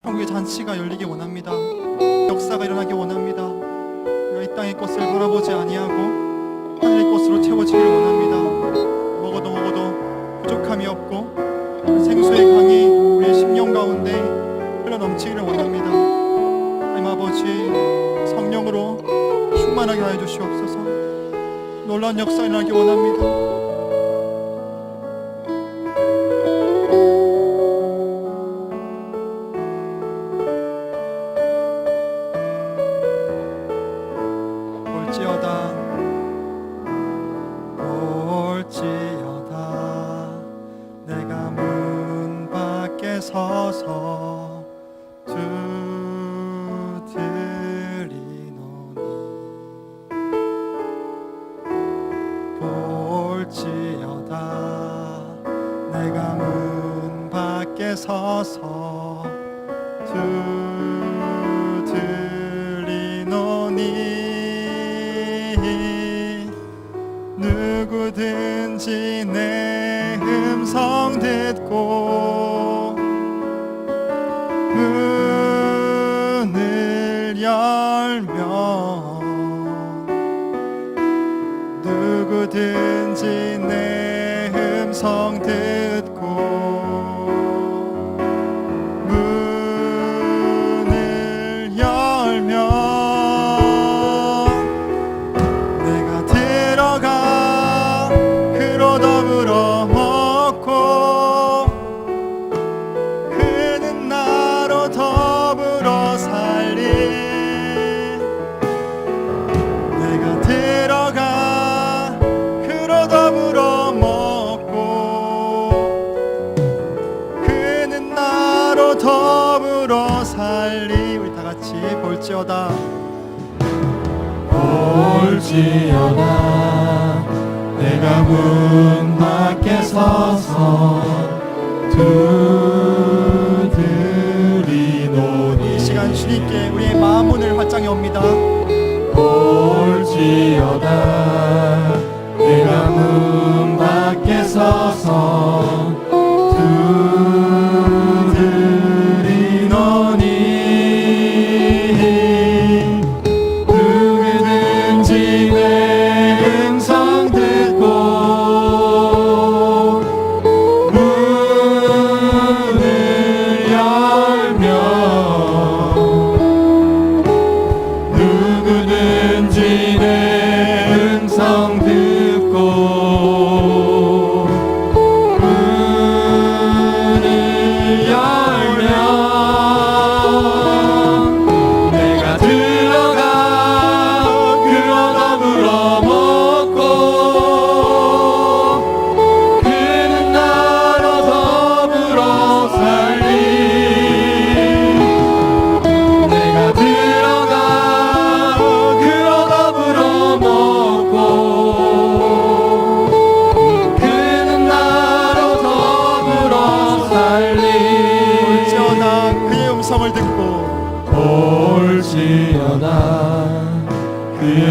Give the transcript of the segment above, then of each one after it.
천국의 잔치가 열리기 원합니다. 역사가 일어나기 원합니다. 우리가 이 땅의 것을 바라보지 아니하고 하늘의 것으로 채워지기를 원합니다. 먹어도 부족함이 없고 생수의 강이 우리의 심령 가운데 흘러넘치기를 원합니다. 하나님 아버지, 성령으로 충만하게 하여 주시옵소서. 놀라운 역사 일어나기 원합니다. 볼지어다 내가 문 밖에 서서 두드리노니 볼지어다 내가 문 밖에 서서 두드리노니 누구든지 내 음성 듣고 문을 열면 누구든지 내 음성 듣고 문을 열면 내가 들어가 그로 더불어 먹고 그는 나로 더불어 살리 내가 들어가 그로 더불어 먹고 그는 나로 더불어 살리. 우리 다같이 볼지어다 볼지어다 내가 문 밖에 서서 두드리노니 이 시간 주님께 우리의 마음 문을 활짝여 옵니다. 볼지어다 내가 문 밖에 서서 두드리노니 누구든지 내 음성 듣고 문을 열면 누구든지 내 음성 듣고 문을 열면 내가 들어가 그로 더불어 먹고 그는 나로 더불어 살리 내가 들어가 그로 더불어 먹고 그는 나로 더불어 살리 볼지어다 그의 음성을 듣고 볼지어다 그의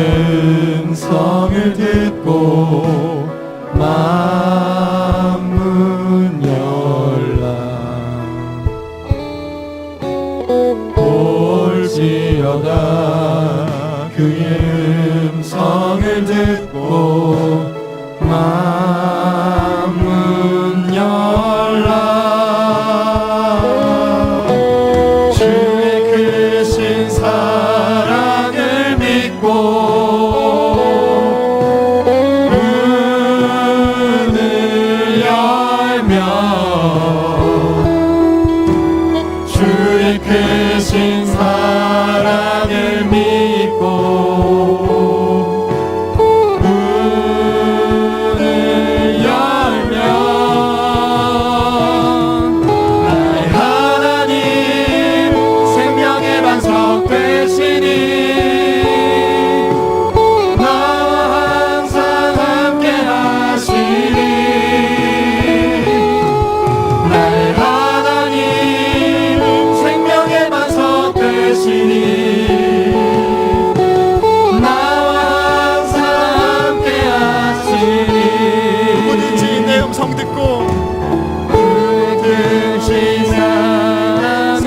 음성을 듣고 만문 열라 볼지어다 그의 음성을 듣고 만문 열라 주의 크신 사랑을 믿고 문을 열면 주의 크신 사랑을 믿고 문을 열면 나의 하나님 생명의 반석 되시니 나와 항상 함께 하시니 나의 하나님 생명의 반석 되시니 나와 항상 함께 하시니 누구든지 내 음성 듣고 누구든지 사랑을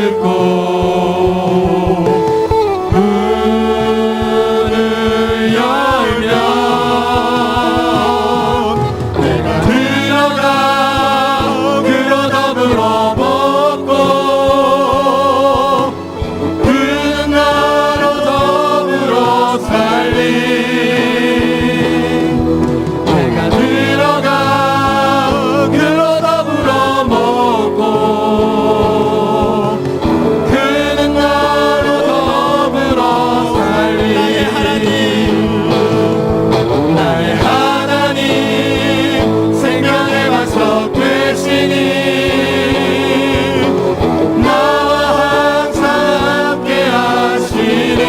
듣고 문을 열면 내가 들어가 그로 더불어 먹고 그는 나로 더불어 살리 내가 들어가 그로 더불어 먹고 그는 나로 더불어 살리 나의 하나님 생명의 반석 되시니 나와 항상 함께 하시니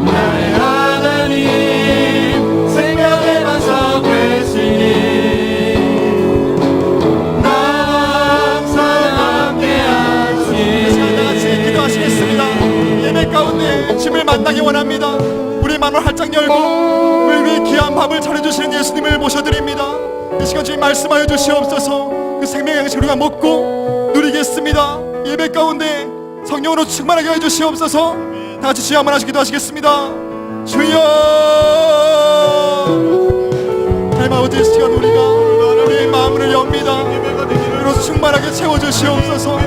나의 하나님 생명의 반석 되시니 나와 항상 함께 같이 하시니 기도하시겠습니다. 예배 가운데 주님을 만나기 원합니다. 우리 마음을 활짝 열고 우리 위해 귀한 밥을 차려주시는 예수님을 모셔드립니다. 이 시간 주님 말씀하여 주시옵소서. 그 생명의 양식 우리가 먹고 누리겠습니다. 예배 가운데 성령으로 충만하게 해주시옵소서. 다 같이 주여 한번 하시 기도하시겠습니다. 주여 하나님 아버지, 이 시간 우리가 우리의 마음을 엽니다. 그로 충만하게 채워주시옵소서.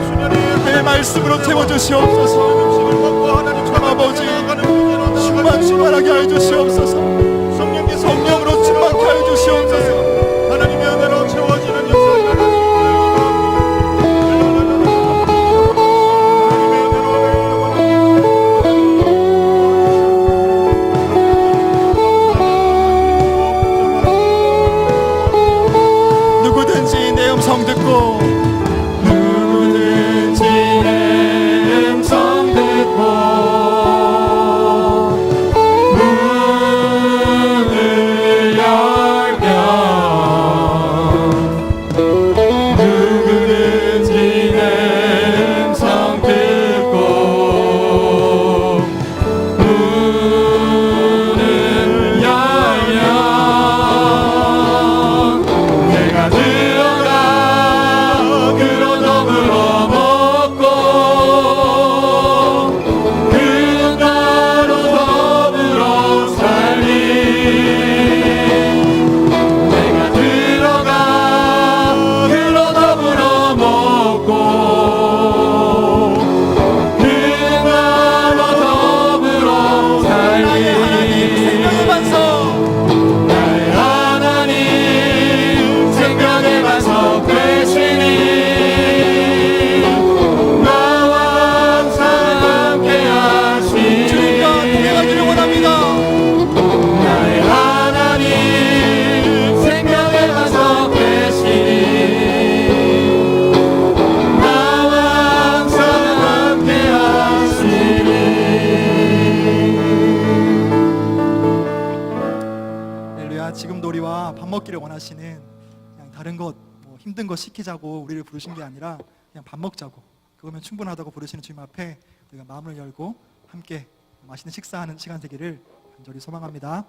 내 말씀으로 채워주시옵소서. 아버지 충만하게 하여 주시옵소서. 성령으로 충만케 하여 주시옵소서. 하나님의 은혜로 채워지는 역사가 누구든지 내 음성 듣고 누구든지 내 음성 듣고 문을 열면 누구든지 내 음성 듣고 문을 열면 내가 들어가 그로 더불어 먹고 그 나로 더불어 살리 내가 들어가 그로 더불어 먹고 그 나로 더불어 나의 하나님 생명의 살리 반석 나의 하나님 생명의 반석 되시니 나와 항상 함께 주님과 동행하기를 하시니 원합니다. 나의 하나님 생명의 반석 되시니 나와 항상 함께 하시니 할렐루야. 지금도 우리와 밥 먹기를 원하시는, 그냥 다른 것 뭐 힘든 거 시키자고 우리를 부르신 게 아니라 그냥 밥 먹자고, 그거면 충분하다고 부르시는 주님 앞에 우리가 마음을 열고 함께 맛있는 식사하는 시간 되기를 간절히 소망합니다.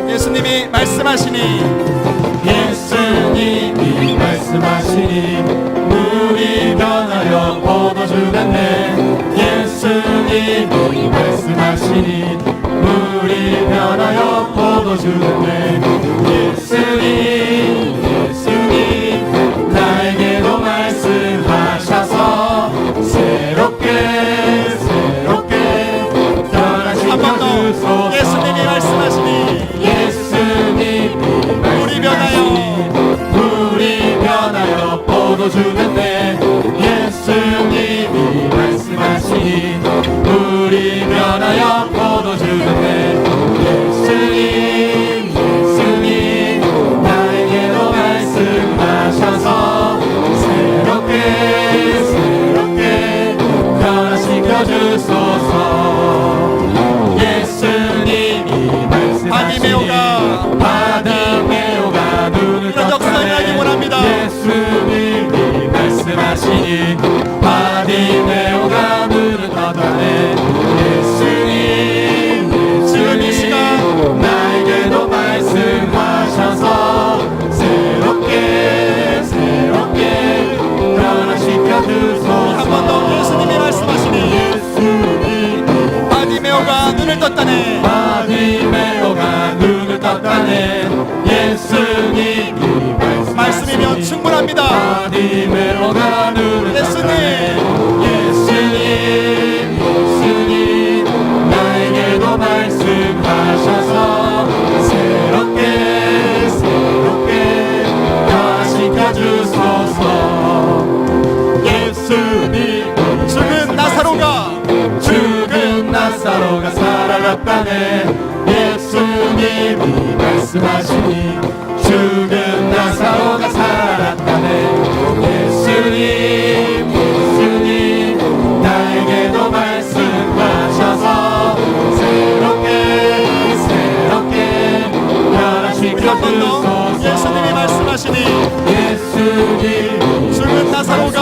예수님이 말씀하시니 예수님이 말씀하시니 물이 변하여 포도주가 돼 예수님이 말씀하시니 물이 변하여 포도주가 돼 예수님 나에게도 말씀하셔서 새롭게 한 번 더 변화시켜주소서 예수님이 말씀하시니 예수님이 물이 변하여 물이 변하여 포도주가 돼 예수님이 말씀하시니 물이 변하여 포도주가 돼 예수님 나에게도 말씀하셔서 새롭게 변화시켜 주소서 예수님이 바디메오가 바디메오가 눈을 이런 역사를 하기 원합니다. 예수님이 원합니다. 하나님의 오가 눈을 예수님. 예수님 나에게도 말씀하셔서 새롭게 변화시켜 주소서. 예수님 죽은 나사로가 살아났다네. 예수님이 말씀하시니 죽은 나사로가 살아났다네. 예수님 나에게도 말씀하셔서 새롭게 변화시켜 주소서. 예수님이 말씀하시니 예수님 죽은 나사로가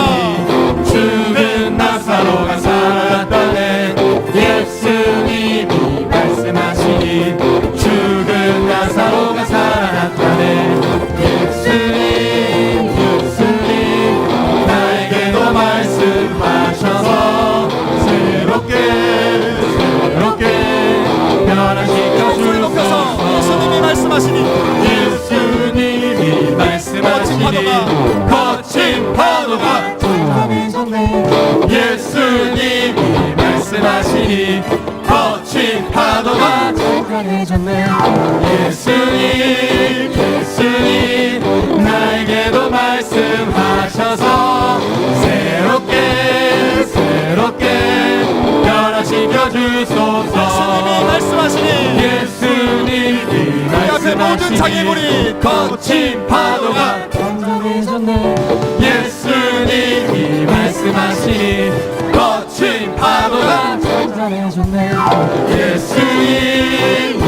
살아났다네. 예수님이 말씀하시니 죽은 나사로가 살아났다네. 예수님 나에게도 말씀하셔서 새롭게 변화시켜 목소리 높여서 예수님이 주소서. 말씀하시니 예수님이 말씀하시니 거친 파도가 잠잠해졌네. 예수님이 말씀하시니 거친 파도가 잠잠해졌네. 예수님 나에게도 말씀하셔서 새롭게 변화시켜 주소서. 예수님이 말씀하시니 예수님이 이 앞에 모든 장애물이 거친 파도가 잠잠해졌네. 예수님이 말씀하시니 거친 파도가 잠잠해졌네. 예수님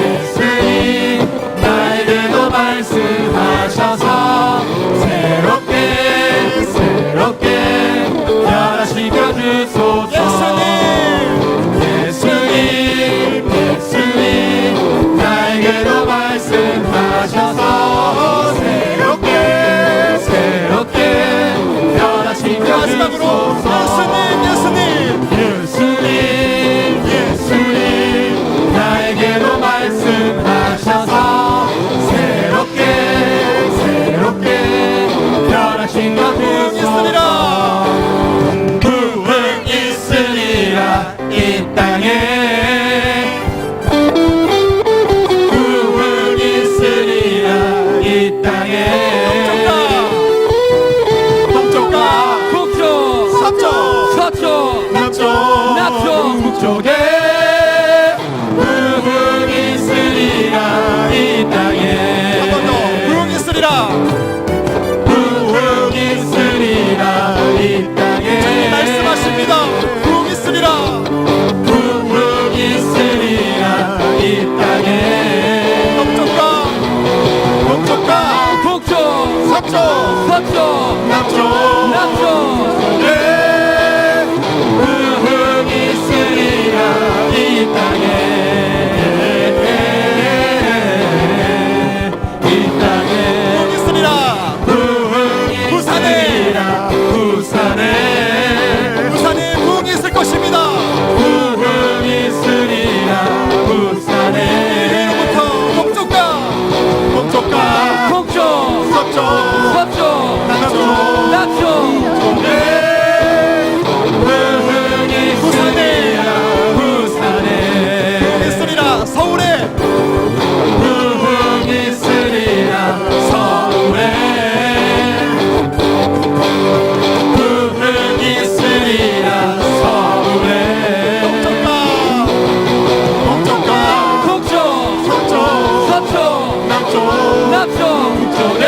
나에게도 말씀하셔서 새롭게 변화시켜 주소서. 예수님 나에게도 말씀하셔서 새롭게 변화시켜 마지막으로 주소서. 예수님 나에게도 말씀하셔서 새롭게 변화시켜 주소서. 부흥 있으리라 이 땅에. 부흥 있으리라 이 땅에. 동쪽과 북쪽 서쪽 서쪽 남쪽 북쪽에 부흥 있으리라 이 땅에. 한 번 더 부흥 있으리라. 부흥 있으리라 이 땅에. 말씀하십니다. 부흥 있으리라. 부흥 있으리라 이 땅에. 동쪽과 북쪽 서쪽 서쪽 남쪽 네. 부흥 있으리라 이 땅에. 이 땅에 부흥 있으리라. 부흥 있으리라. 부산에 부흥이 있을 것입니다. 부흥 있으리라 부산에. 이후로부터 동쪽과 북쪽 서쪽 서쪽 남쪽 네. 부흥 있으리라 부산에. 있으리라. 서울에 부흥 있으리라 서울에. 부흥 있으리라 서울에. 동쪽과 북쪽 서쪽 서쪽 남쪽 북쪽에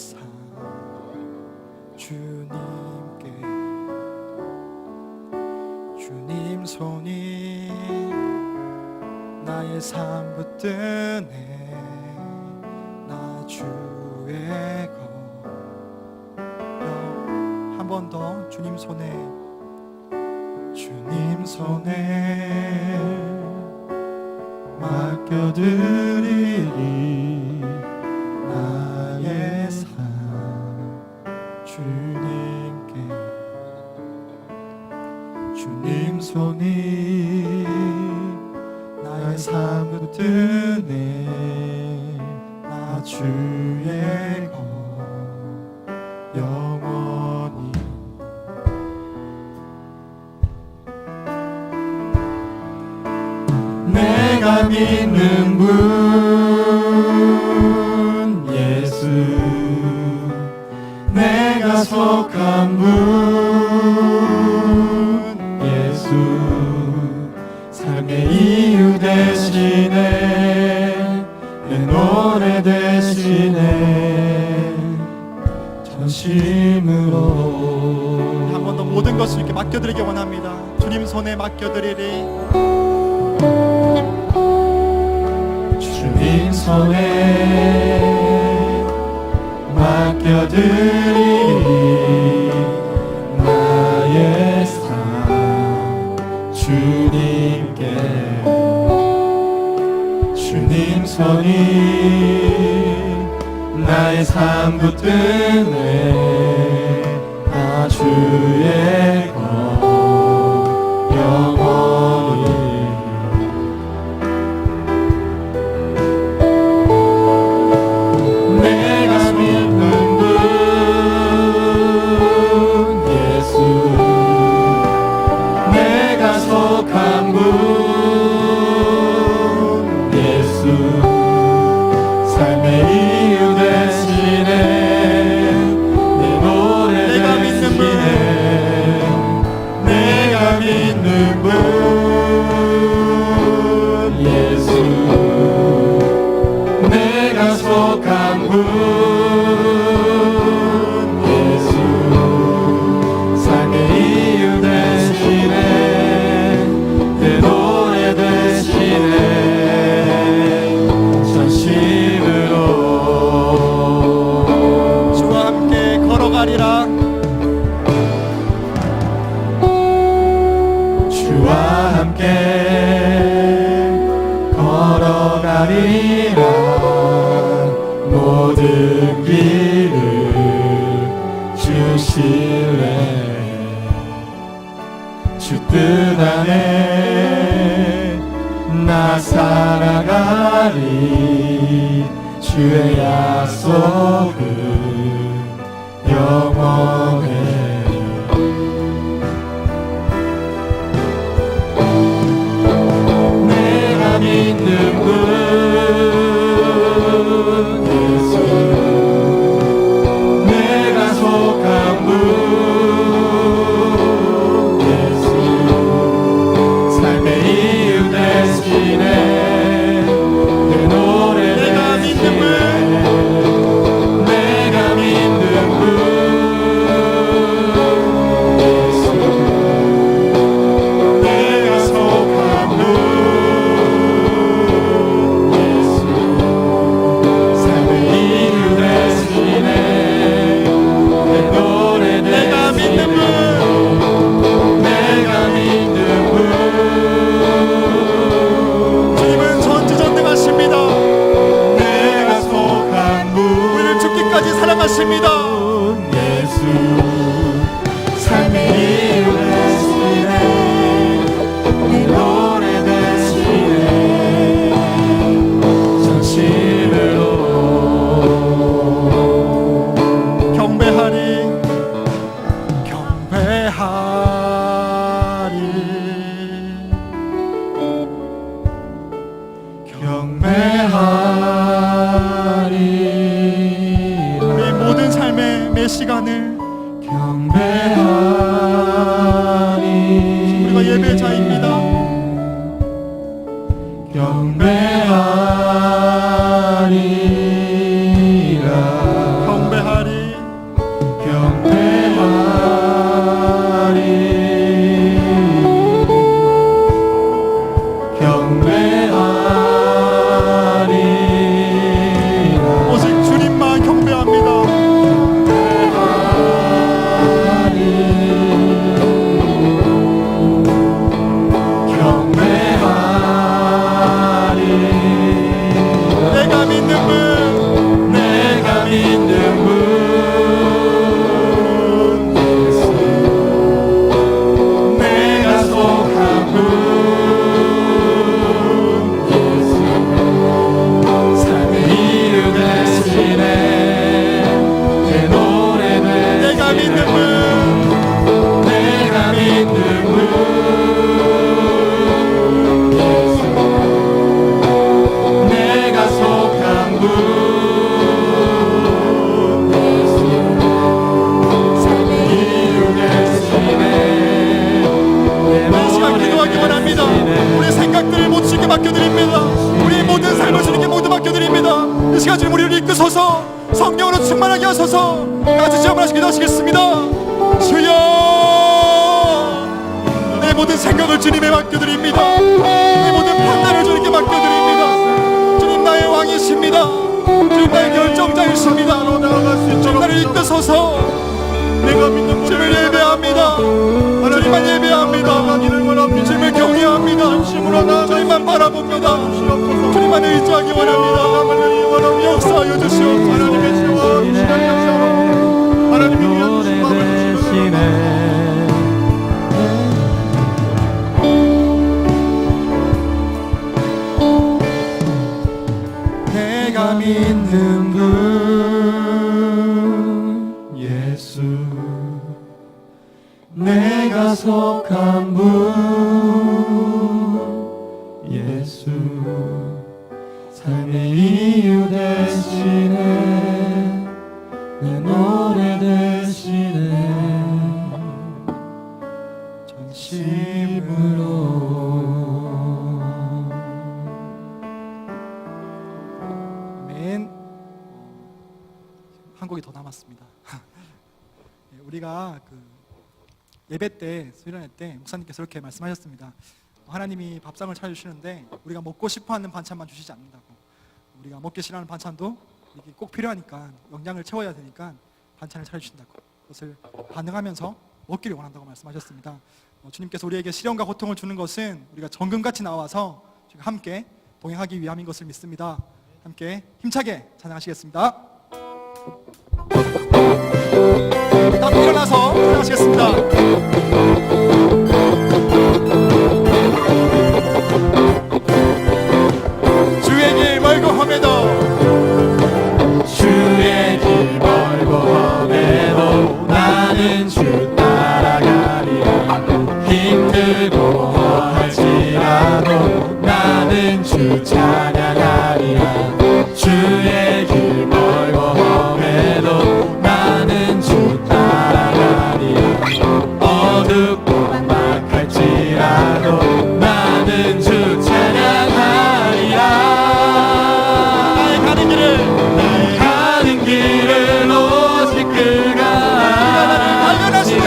삶 주님께 주님 손이 나의 삶 붙드네 나 주의 것 한 번 더 주님 손에 맡겨드리리 나의 삶 주님께 주님 손이 나의 삶 붙드네 나 주의 것 영원히 내가 믿는 분 예수 내가 속한 분 예수 삶의 이유 대신에 내 노래 대신에 전심으로 한 번 더 모든 것을 이렇게 맡겨드리기 원합니다. 주님 손에 맡겨드리리 주님 손에 맡겨드리리 나의 삶 주님께 주님 손이 나의 삶 붙드네 나 주의 것 영원히 내가 믿는 분 예수 내가 속한 분 예수 삶의 이유 대신에 내 노래 대신에 내가 믿는 분 예수 내가 속한 분 예수 삶의 이유 대신에 내 노래 대신에 전심으로 주와 함께 걸어가리라 주와 함께 걸어가리라 모든 길을 주실래 주 뜻 안에 나 살아가리 주의 약속은 영원해 내가 믿는 분 예수 내가 속한 분 예수 삶의 이유 대신에 내 노래 내가 믿는 분 내가 믿는 분 예수 내가 속한 분 예수 삶의 이유 대신에 내 노래 내가 믿는 분 내가 믿는 분 주님은 전지전능하십니다. 내가 속한 분 우리를 죽기까지 사랑하십니다. 예수 삶의 이유 대신에 내 노래 대신에 전심으로 경배하리 경배하리 경배하리 우리 모든 삶의 매 시간을 경배하리 우리가 예배자입니다. 경배하리라 경배하리 믿는 분, 내가 믿는 분 예수 내가 속한 분 예수 삶의 이유 되시네 이 시간 기도하기 원합니다. 우리 생각들을 모두 주님께 맡겨드립니다. 우리 모든 삶을 주님께 모두 맡겨드립니다. 이 시간 주님 우리를 이끄소서, 성령으로 충만하게 하소서. 같이 주여 한번 기도하시겠습니다. 주여, 내 모든 생각을 주님에 맡겨드립니다. 내 모든 판단을 주님께 맡겨드립니다. 주님 나의 왕이십니다. 주님 나의 결정자이십니다. 주님 나를 이끄소서. 내가 믿는 주님을 예배합니다. 주님만 예배합니다. 주님을 경외합니다. 주님만 바라봅니다. 주님만 의지하기 원합니다. 역사하여 주시옵소서. 하나님의 세와 시간 역사로 하나님의 위한 마음을 주시옵소서. 내가 믿는 분 예수, 내가 속한 분 예수 삶의 이유 되시네 내 노래 되시네 전심으로 아멘. 한 곡이 더 남았습니다. 우리가 예배 때, 수련회 때 목사님께서 이렇게 말씀하셨습니다. 하나님이 밥상을 차려주시는데 우리가 먹고 싶어하는 반찬만 주시지 않는다고. 우리가 먹기 싫어하는 반찬도 이게 꼭 필요하니까, 영양을 채워야 되니까 반찬을 차려주신다고. 그것을 반응하면서 먹기를 원한다고 말씀하셨습니다. 주님께서 우리에게 시련과 고통을 주는 것은 우리가 정금같이 나와서 함께 동행하기 위함인 것을 믿습니다. 함께 힘차게 찬양하시겠습니다. 다 일어나서 찬양하시겠습니다. 주의 길 멀고 험해도, 주의 길 멀고 험해도 나는 주 따라가리라 힘들고 할지라도 나는 주 찬양하리라 주의 길 멀고 험해도 나는 주 따라가리라 어둡고 막막할지라도 나는 주 찬양하리라 나의 가는 길을 가는 길을 오직 그가 발견하시니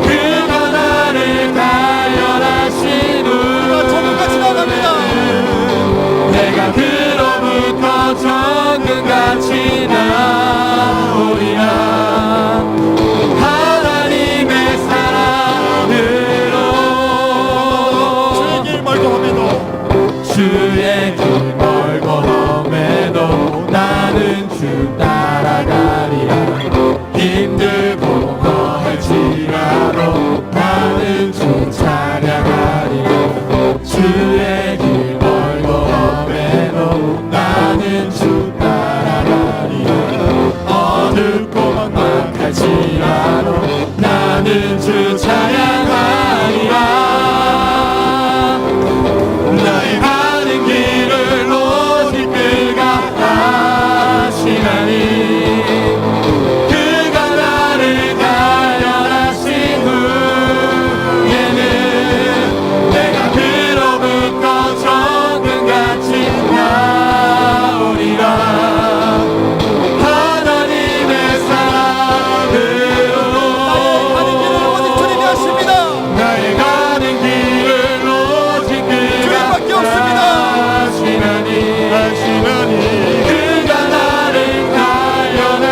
그가 나를 단련하신 후 정금같이 나갑니다. 내가 그로부터 정금같이 나오리라 하나님의 사랑으로 주의 길 멀고 험해도, 주의 길 멀고 험해도 나는 주 따라가리라 힘들고 할지라도 나는 주 찬양하리라 주의 길 멀고 험해도 나는 주 따라가리라 어둡고 막막할지라도 나는 주 찬양하리라 나의 가는 길을 오직 그가 하시나니 그가 나를 단련하신 후에는 내가 그로부터 정금같이 나오리라 하나님의 사랑으로 가는 길을 오직 주님이 하십니다. 나의 가는 길을 오직 주님밖에 그가 없습니다. 하시나니 그가 나를 단련하신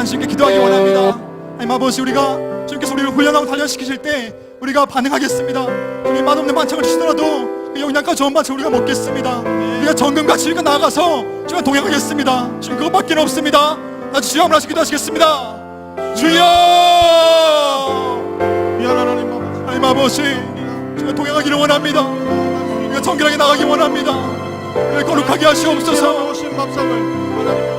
시간 주님께 기도하기 원합니다. 하나님 아버지, 우리가 주님께서 우리를 훈련하고 단련시키실 때 우리가 반응하겠습니다. 주님, 맛없는 반찬을 주시더라도 그 영양가 좋은 반찬 우리가 먹겠습니다. 우리가 정금같이 우리가 나아가서 주님 동행하겠습니다. 주님, 그것밖에 없습니다. 다시 주여 한번 하시 기도하시겠습니다. 주여! 귀한 하나님 아버지, 하나님 아버지, 주님 동행하기를 원합니다. 우리가 정결하게 나가기 원합니다. 우리를 거룩하게 하시옵소서. 오신 밥상을 하나님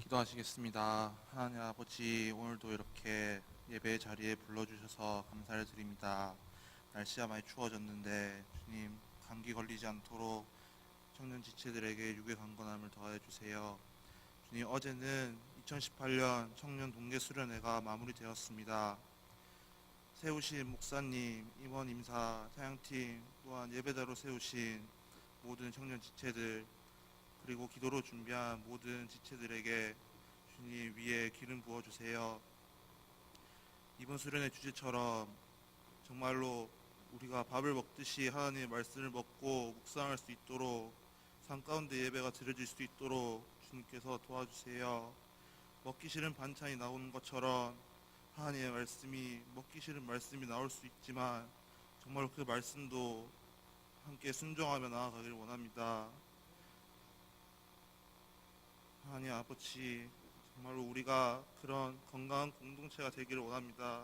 기도하시겠습니다. 하나님 아버지, 오늘도 이렇게 예배 자리에 불러주셔서 감사를 드립니다. 날씨가 많이 추워졌는데 주님, 감기 걸리지 않도록 청년 지체들에게 유괴 강건함을 더하여 주세요. 주님, 어제는 2018년 청년 동계 수련회가 마무리되었습니다. 세우신 목사님, 임원, 임사, 사양팀, 또한 예배자로 세우신 모든 청년 지체들, 그리고 기도로 준비한 모든 지체들에게 주님 위에 기름 부어주세요. 이번 수련의 주제처럼 정말로 우리가 밥을 먹듯이 하나님의 말씀을 먹고 묵상할 수 있도록 삶 가운데 예배가 드려질 수 있도록 주님께서 도와주세요. 먹기 싫은 반찬이 나오는 것처럼 하나님의 말씀이, 먹기 싫은 말씀이 나올 수 있지만 정말로 그 말씀도 함께 순종하며 나아가길 원합니다. 하나님 아버지, 정말로 우리가 그런 건강한 공동체가 되기를 원합니다.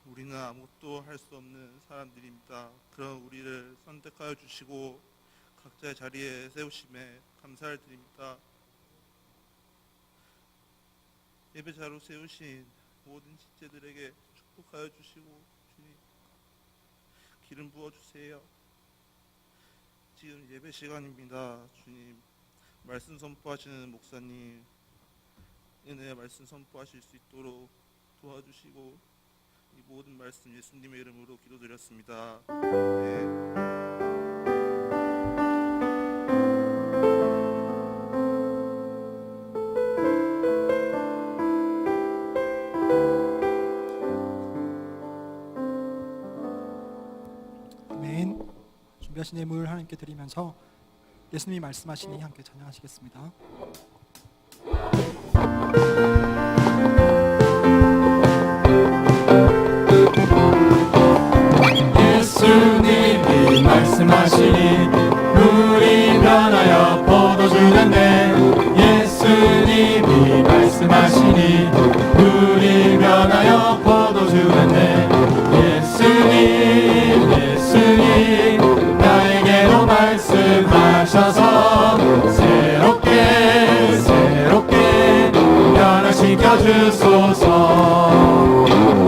우리는 아무것도 할 수 없는 사람들입니다. 그런 우리를 선택하여 주시고 각자의 자리에 세우심에 감사를 드립니다. 예배자로 세우신 모든 지체들에게 축복하여 주시고 주님, 기름 부어주세요. 지금 예배 시간입니다. 주님, 말씀 선포하시는 목사님, 은혜의 말씀 선포하실 수 있도록 도와주시고 이 모든 말씀 예수님의 이름으로 기도드렸습니다. 아멘. 준비하신 예물 하나님께 드리면서 예수님이 말씀하시니 함께 찬양하시겠습니다. 예수님이 말씀하시니 물이 변하여 포도주 됐네. 예수님이 말씀하시니 물이 변하여 포도주 됐네. 예수님 나에게도 말씀하셔서 새롭게 변화시켜 주소서.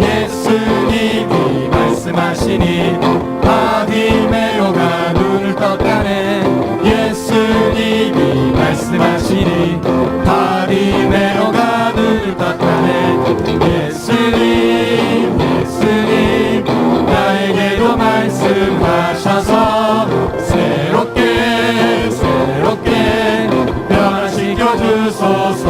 예수님이 말씀하시니 바디메오가 눈을 떴다네. 예수님이 말씀하시니 바디메오가 눈을 떴다네. 예수님 나에게도 말씀하셔서 새롭게 변화시켜 주소서.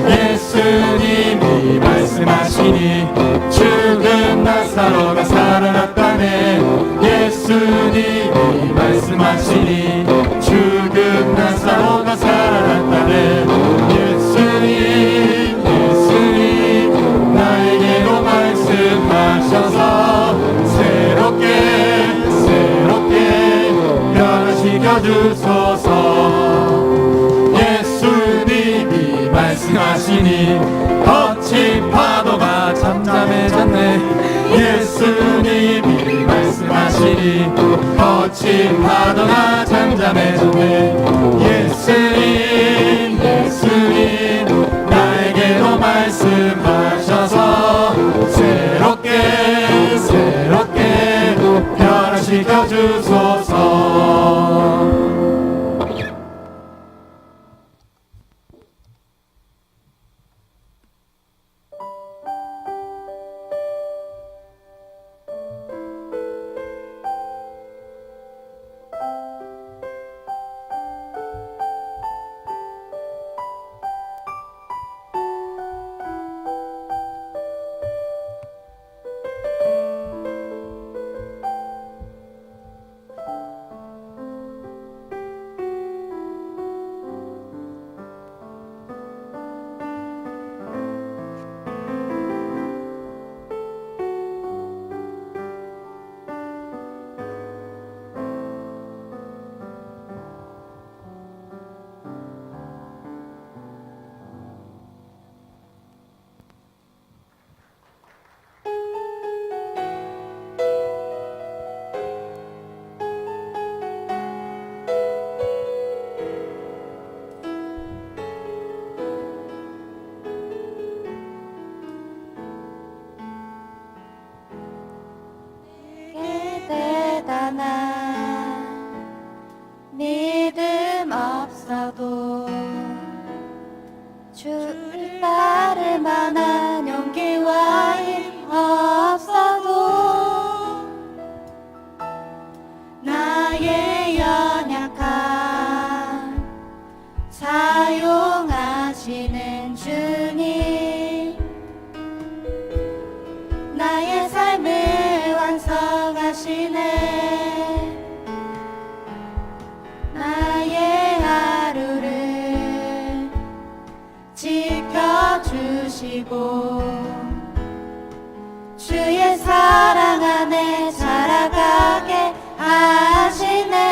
예수님이 말씀하시니 죽은 나사로가 살아났다네. 예수님이 말씀하시니 죽은 나사로가 살아났다네. 예수님 나에게도 말씀하셔서 새롭게 변화시켜 주소서. 예수님이 말씀하시니 거친 파도가 잠잠해졌네. 예수님이 말씀하시니 거친 파도가 잠잠해졌네. 예수님 나에게도 말씀하셔서 새롭게 변화시켜 주소서. 나의 연약함 사용하시는 주님, 나의 삶을 완성하시네. 나의 하루를 지켜주시고 주의 사랑 안에 자라가게 하시네.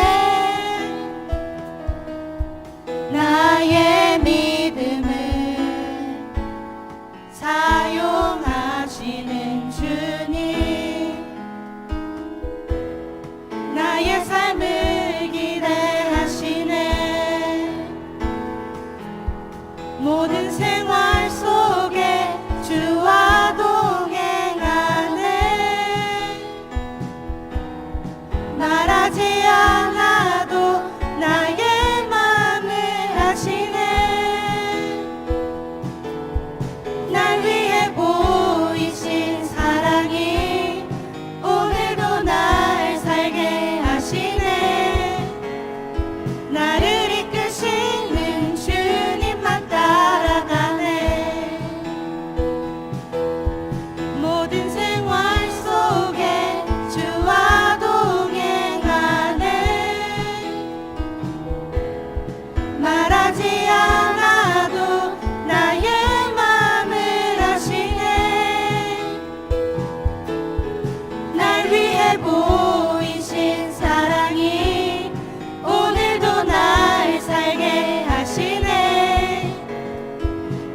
나의 믿음을 사용하시는 주님, 나의 삶을 기대하시네. 모든 생활 속에 주와 동행하네. 말하지 않아도 나의 마음을 아시네. 날 위해 보이신 사랑이 오늘도 날 살게 하시네. 나를 이끄시는 주님만 따라가네. 모든 생활 속에 주와 동행하네. 말하지 않아도 나의 마음을 아시네. 날 위해 보이신 사랑이 오늘도 날 살게 하시네.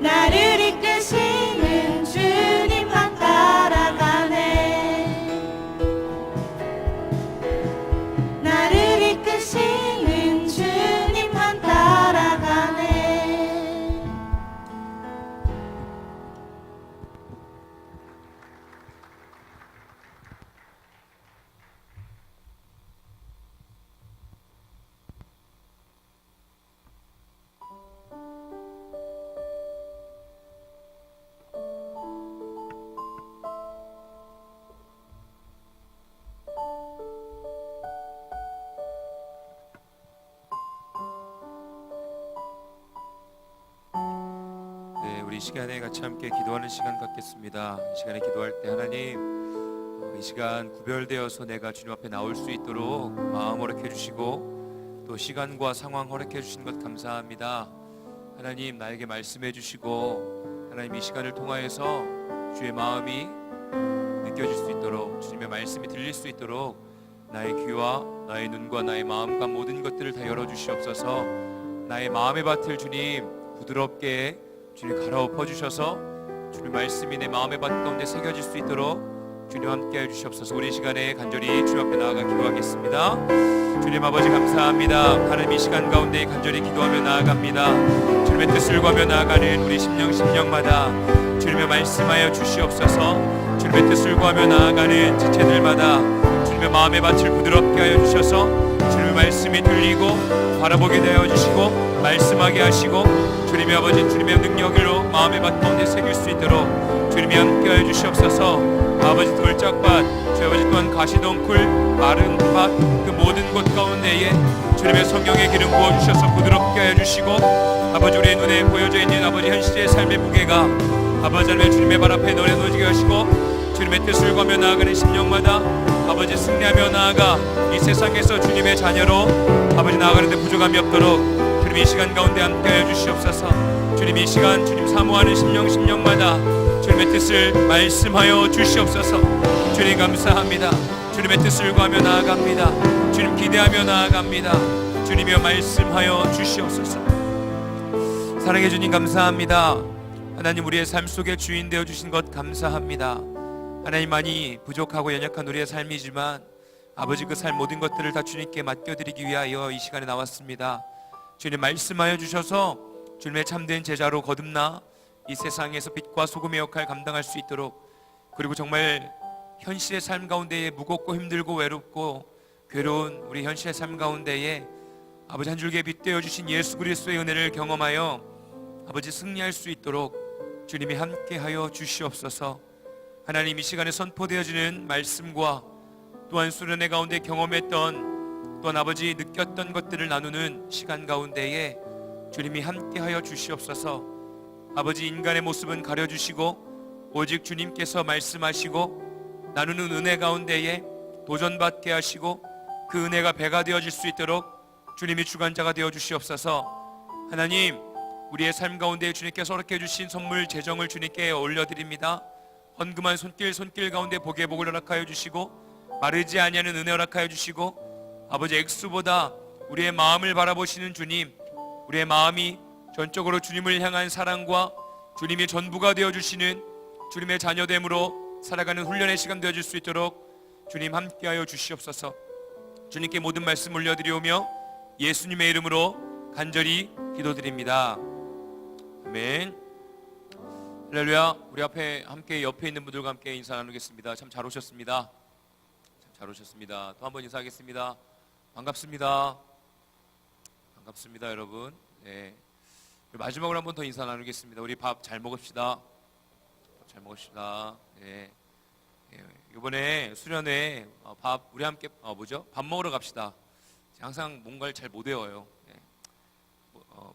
나를 이끄시는 주님만 따라가네. 나를 이끄시는 주님만 따라가네. 네, 우리 이 시간에 같이 함께 기도하는 시간 갖겠습니다. 이 시간에 기도할 때 하나님, 이 시간 구별되어서 내가 주님 앞에 나올 수 있도록 마음 허락해 주시고 또 시간과 상황 허락해 주신 것 감사합니다. 하나님, 나에게 말씀해 주시고 하나님 이 시간을 통하여서 주의 마음이 느껴질 수 있도록, 주님의 말씀이 들릴 수 있도록 나의 귀와 나의 눈과 나의 마음과 모든 것들을 다 열어주시옵소서. 나의 마음의 밭을 주님 부드럽게 주님 갈아엎어 주셔서 주님 말씀이 내 마음의 밭 가운데 새겨질 수 있도록 주님 함께 해주시옵소서. 우리 시간에 간절히 주님 앞에 나아가 기도하겠습니다. 주님 아버지 감사합니다. 하나님 이 시간 가운데 간절히 기도하며 나아갑니다. 주님의 뜻을 구하며 나아가는 우리 심령마다 주님의 말씀하여 주시옵소서. 주님의 뜻을 구하며 나아가는 지체들마다 주님의 마음의 밭을 부드럽게 하여 주셔서 주님의 말씀이 들리고 바라보게 되어 주시고 말씀하게 하시고 주님의 아버지 주님의 능력으로 마음의 밭 가운데 새길 수 있도록 주님이 함께 하여 주시옵소서. 아버지 돌짝밭, 주 아버지 또한 가시덩굴, 마른 밭, 그 모든 곳 가운데에 주님의 성령의 기름 부어주셔서 부드럽게 하여 주시고 아버지 우리의 눈에 보여져 있는 아버지 현실의 삶의 무게가 아버지 하나님의 주님의 발 앞에 내려놓게 하시고 주님의 뜻을 구하며 나아가는 심령마다 아버지 승리하며 나아가 이 세상에서 주님의 자녀로 아버지 나아가는데 부족함이 없도록 주님 이 시간 가운데 함께 하여 주시옵소서. 주님 이 시간 주님 사모하는 심령마다 주님의 뜻을 말씀하여 주시옵소서. 주님 감사합니다. 주님의 뜻을 구하며 나아갑니다. 주님 기대하며 나아갑니다. 주님이여 말씀하여 주시옵소서. 사랑해 주님 감사합니다. 하나님 우리의 삶 속에 주인 되어 주신 것 감사합니다. 하나님 많이 부족하고 연약한 우리의 삶이지만 아버지 그 삶 모든 것들을 다 주님께 맡겨드리기 위하여 이 시간에 나왔습니다. 주님 말씀하여 주셔서 주님의 참된 제자로 거듭나 이 세상에서 빛과 소금의 역할 감당할 수 있도록, 그리고 정말 현실의 삶 가운데에 무겁고 힘들고 외롭고 괴로운 우리 현실의 삶 가운데에 아버지 한 줄기의 빛 되어 주신 예수 그리스도의 은혜를 경험하여 아버지 승리할 수 있도록 주님이 함께하여 주시옵소서. 하나님 이 시간에 선포되어지는 말씀과 또한 수련회 가운데 경험했던 또한 아버지 느꼈던 것들을 나누는 시간 가운데에 주님이 함께하여 주시옵소서. 아버지 인간의 모습은 가려주시고 오직 주님께서 말씀하시고 나누는 은혜 가운데에 도전받게 하시고 그 은혜가 배가 되어질 수 있도록 주님이 주관자가 되어 주시옵소서. 하나님, 우리의 삶 가운데 주님께서 허락해 주신 선물 재정을 주님께 올려드립니다. 헌금한 손길 가운데 복의 복을 허락하여 주시고 마르지 아니하는 은혜 허락하여 주시고 아버지 액수보다 우리의 마음을 바라보시는 주님, 우리의 마음이 전적으로 주님을 향한 사랑과 주님의 전부가 되어주시는 주님의 자녀됨으로 살아가는 훈련의 시간 되어줄 수 있도록 주님 함께하여 주시옵소서. 주님께 모든 말씀 올려드리오며 예수님의 이름으로 간절히 기도드립니다. 아멘. 할렐루야. 우리 앞에 함께 옆에 있는 분들과 함께 인사 나누겠습니다. 참 잘 오셨습니다. 참 잘 오셨습니다. 또 한 번 인사하겠습니다. 반갑습니다. 반갑습니다, 여러분. 네. 마지막으로 한 번 더 인사 나누겠습니다. 우리 밥 잘 먹읍시다. 밥 잘 먹읍시다. 네. 네. 이번에 수련회 밥 우리 함께 밥 먹으러 갑시다. 항상 뭔가를 잘 못 외워요. 네.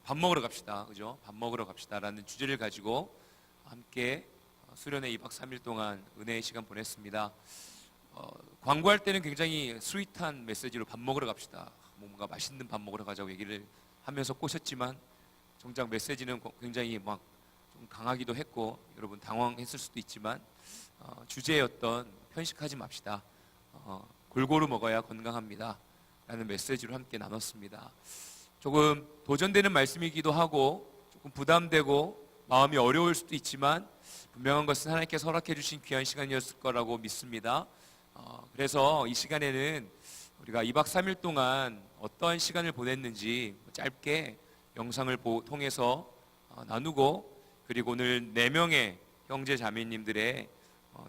밥 먹으러 갑시다. 그죠? 밥 먹으러 갑시다라는 주제를 가지고 함께 수련회 2박 3일 동안 은혜의 시간 보냈습니다. 광고할 때는 굉장히 스윗한 메시지로 밥 먹으러 갑시다, 뭔가 맛있는 밥 먹으러 가자고 얘기를 하면서 꼬셨지만 정작 메시지는 굉장히 막 좀 강하기도 했고 여러분 당황했을 수도 있지만 주제였던 편식하지 맙시다, 골고루 먹어야 건강합니다 라는 메시지로 함께 나눴습니다. 조금 도전되는 말씀이기도 하고 조금 부담되고 마음이 어려울 수도 있지만 분명한 것은 하나님께서 허락해 주신 귀한 시간이었을 거라고 믿습니다. 그래서 이 시간에는 우리가 2박 3일 동안 어떠한 시간을 보냈는지 짧게 영상을 통해서 나누고, 그리고 오늘 4명의 형제 자매님들의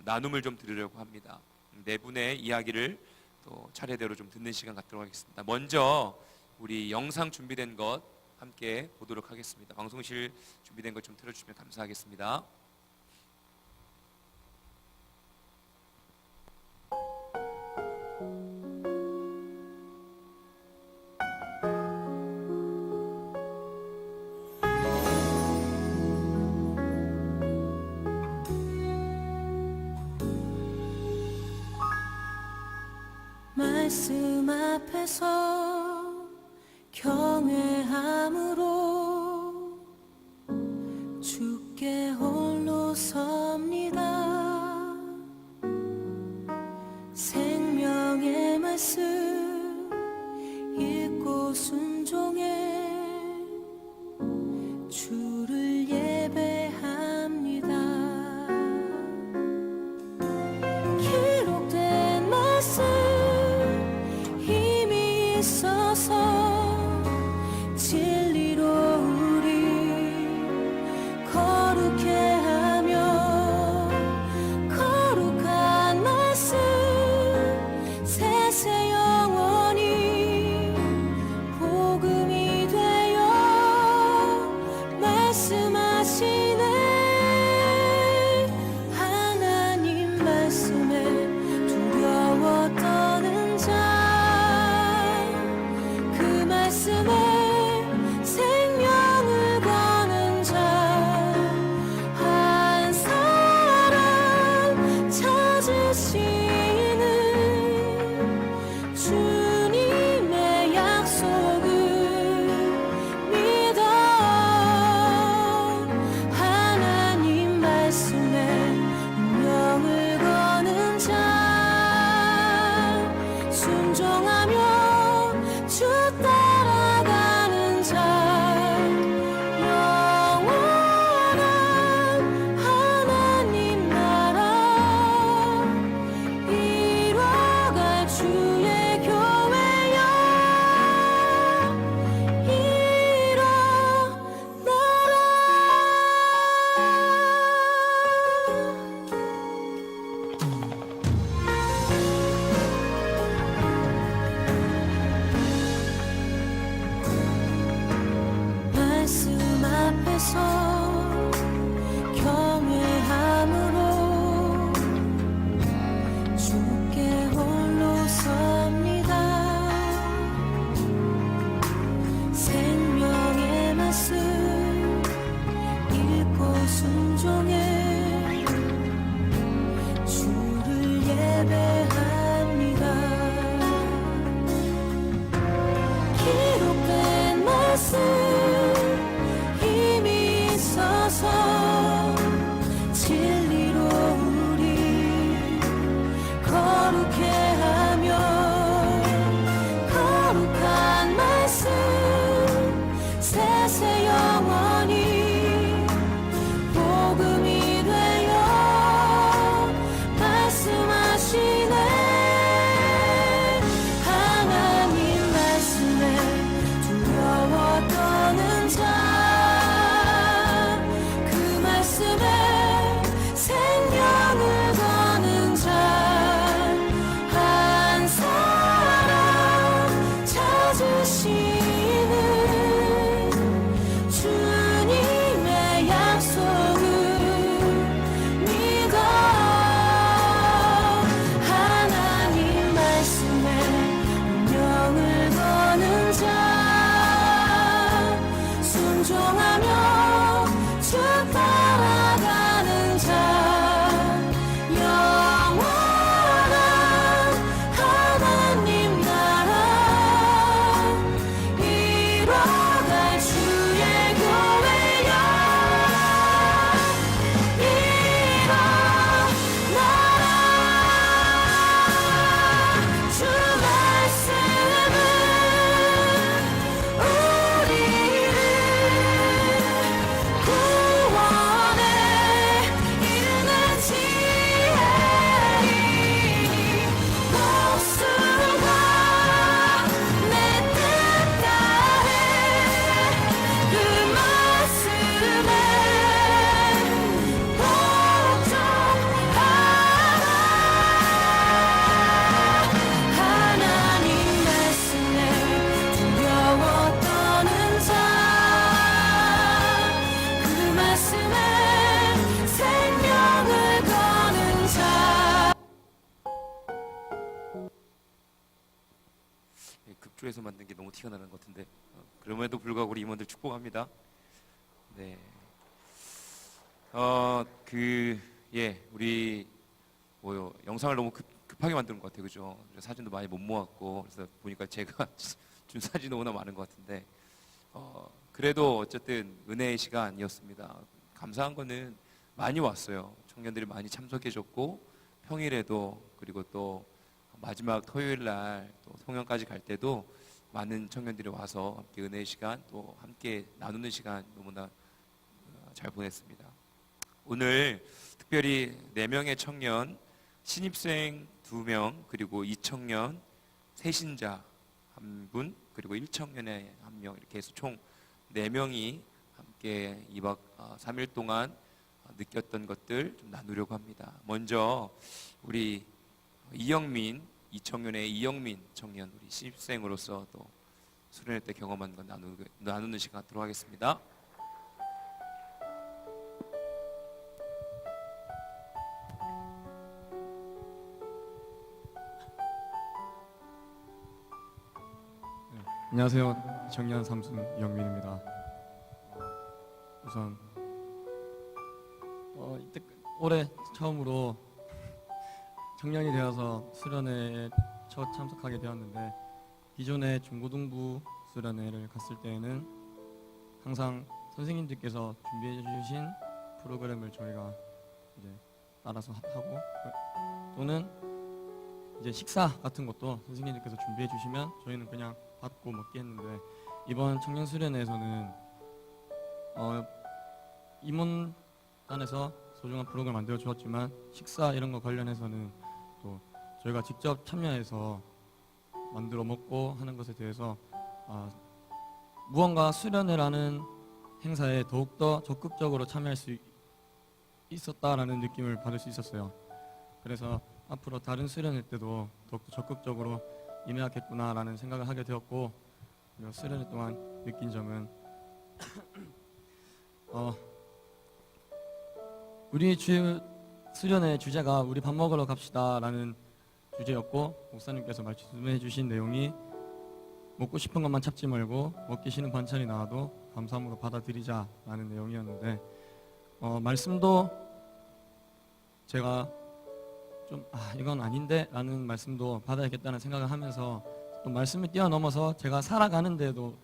나눔을 좀 들으려고 합니다. 4분의 이야기를 또 차례대로 좀 듣는 시간 갖도록 하겠습니다. 먼저 우리 영상 준비된 것 함께 보도록 하겠습니다. 방송실 준비된 것 좀 틀어주시면 감사하겠습니다. 말씀 앞에서 경외함으로 주께 홀로 섭니다. 생명의 말씀 읽고 순종해 주를 예배합니다. 기록된 말씀 힘이 있어서 진리로 우리 거룩해 하며 거룩한 말씀 세세 영원히 복음이 되어 말씀하시네. 하나님 말씀에 두려워 떠는 자 그 말씀에 생명을 거는 자 한 사람 찾으시는 주님의 약속을 믿어. 하나님 말씀에 운명을 거는 자 순종하며 주 따라가는 자 영원한 하나님 나라 이뤄갈 주의 교회여 일어나라. 말씀 앞에서 경외함으로 주께 홀로 섭니다. 급조해서 만든 게 너무 티가 나는 것 같은데 그럼에도 불구하고 우리 임원들 축복합니다. 네. 우리 영상을 너무 급하게 만드는 것 같아요, 그죠? 그래서 사진도 많이 못 모았고 그래서 보니까 제가 준 사진이 너무나 많은 것 같은데 그래도 어쨌든 은혜의 시간이었습니다. 감사한 거는 많이 왔어요. 청년들이 많이 참석해줬고 평일에도 그리고 또 마지막 토요일 날 또 송년까지 갈 때도 많은 청년들이 와서 함께 은혜의 시간 또 함께 나누는 시간 너무나 잘 보냈습니다. 오늘 특별히 4명의 청년, 신입생 2명, 그리고 2청년, 세신자 1분, 그리고 1청년에 1명 이렇게 해서 총 4명이 함께 2박 3일 동안 느꼈던 것들 좀 나누려고 합니다. 먼저 우리 이영민, 2청년의 이영민 청년, 우리 신입생으로서 또 수련회 때 경험한 것 나누는 시간 갖도록 하겠습니다. 안녕하세요. 청년 삼순 이영민입니다. 우선 올해 처음으로 청년이 되어서 수련회에 첫 참석하게 되었는데 기존의 중고등부 수련회를 갔을 때에는 항상 선생님들께서 준비해 주신 프로그램을 저희가 이제 따라서 하고 또는 이제 식사 같은 것도 선생님들께서 준비해 주시면 저희는 그냥 받고 먹게 했는데 이번 청년 수련회에서는 임원단에서 소중한 프로그램 만들어 주었지만 식사 이런 거 관련해서는 또 저희가 직접 참여해서 만들어 먹고 하는 것에 대해서 무언가 수련회라는 행사에 더욱더 적극적으로 참여할 수 있었다라는 느낌을 받을 수 있었어요. 그래서 앞으로 다른 수련회 때도 더욱더 적극적으로 임해야겠구나라는 생각을 하게 되었고, 그리고 수련회 동안 느낀 점은 우리 수련회 주제가 우리 밥 먹으러 갑시다라는 주제였고, 목사님께서 말씀해 주신 내용이 먹고 싶은 것만 찾지 말고 먹기 싫은 반찬이 나와도 감사함으로 받아들이자라는 내용이었는데 말씀도 제가 좀 이건 아닌데 라는 말씀도 받아야겠다는 생각을 하면서 또 말씀을 뛰어넘어서 제가 살아가는데도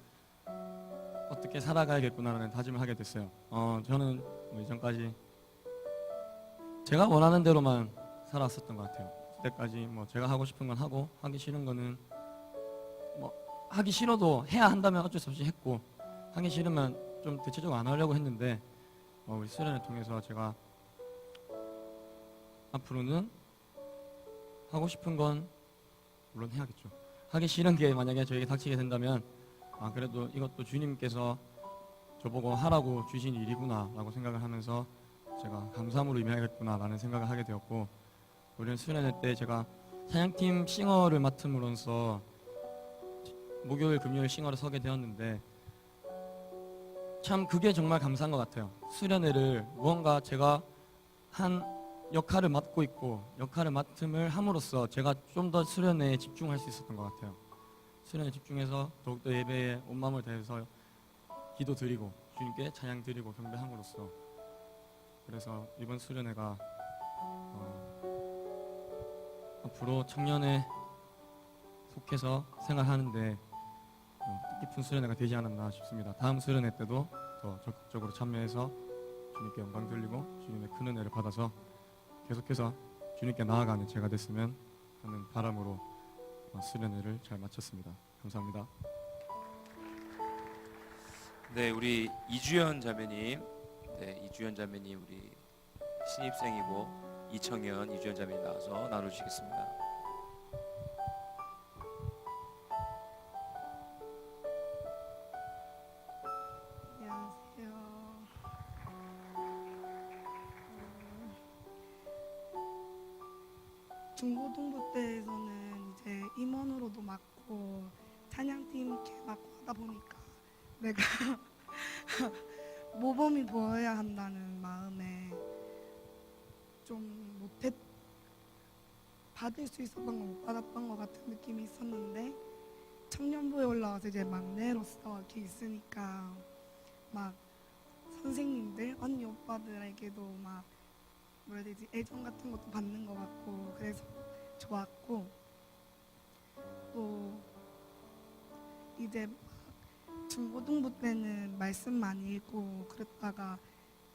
어떻게 살아가야겠구나라는 다짐을 하게 됐어요. 저는 이전까지 제가 원하는 대로만 살았었던 것 같아요. 그때까지 제가 하고 싶은 건 하고 하기 싫은 거는 하기 싫어도 해야 한다면 어쩔 수 없이 했고, 하기 싫으면 좀 대체적으로 안 하려고 했는데 우리 수련을 통해서 제가 앞으로는 하고 싶은 건 물론 해야겠죠. 하기 싫은 게 만약에 저에게 닥치게 된다면 그래도 이것도 주님께서 저보고 하라고 주신 일이구나 라고 생각을 하면서 제가 감사함으로 임해야겠구나 라는 생각을 하게 되었고, 우리는 수련회 때 제가 찬양팀 싱어를 맡음으로써 목요일 금요일 싱어를 서게 되었는데 참 그게 정말 감사한 것 같아요. 수련회를 무언가 제가 한 역할을 맡고 있고 역할을 맡음을 함으로써 제가 좀 더 수련회에 집중할 수 있었던 것 같아요. 수련회에 집중해서 더욱더 예배에 온 마음을 다해서 기도 드리고 주님께 찬양 드리고 경배함으로써, 그래서 이번 수련회가 앞으로 청년에 속해서 생활하는데 뜻깊은 수련회가 되지 않았나 싶습니다. 다음 수련회 때도 더 적극적으로 참여해서 주님께 영광 돌리고 주님의 큰 은혜를 받아서 계속해서 주님께 나아가는 제가 됐으면 하는 바람으로 수련회를 잘 마쳤습니다. 감사합니다. 네, 우리 이주연 자매님, 이주연 자매님 우리 신입생이고 이청년 이주연 자매님 나와서 나눠주시겠습니다. 안녕하세요. 중고등부 때에서는 이제 임원으로도 맡고 찬양팀 이렇게 맡고 하다 보니까 내가 모범이 보여야 한다는 마음에 좀 받을 수 있었던 걸 못 받았던 것 같은 느낌이 있었는데, 청년부에 올라와서 이제 막내로서 이렇게 있으니까 막 선생님들, 언니 오빠들에게도 막 뭐라 해야 되지, 애정 같은 것도 받는 것 같고 그래서 좋았고, 또 이제 막 중고등부 때는 말씀 많이 읽고 그랬다가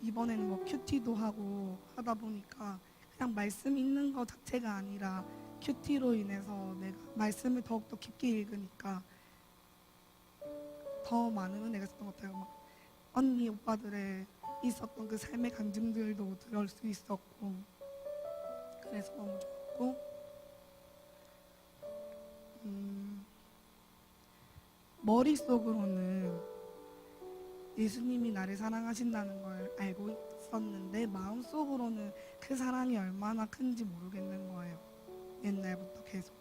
이번에는 뭐 큐티도 하고 하다 보니까 그냥 말씀 읽는 거 자체가 아니라 큐티로 인해서 내가 말씀을 더욱더 깊게 읽으니까 더 많은 은혜가 있었던 것 같아요. 막 언니 오빠들의 있었던 그 삶의 간증들도 들을 수 있었고 그래서 너무 좋았고, 머릿속으로는 예수님이 나를 사랑하신다는 걸 알고 있었는데 마음속으로는 그 사랑이 얼마나 큰지 모르겠는 거예요. 옛날부터 계속.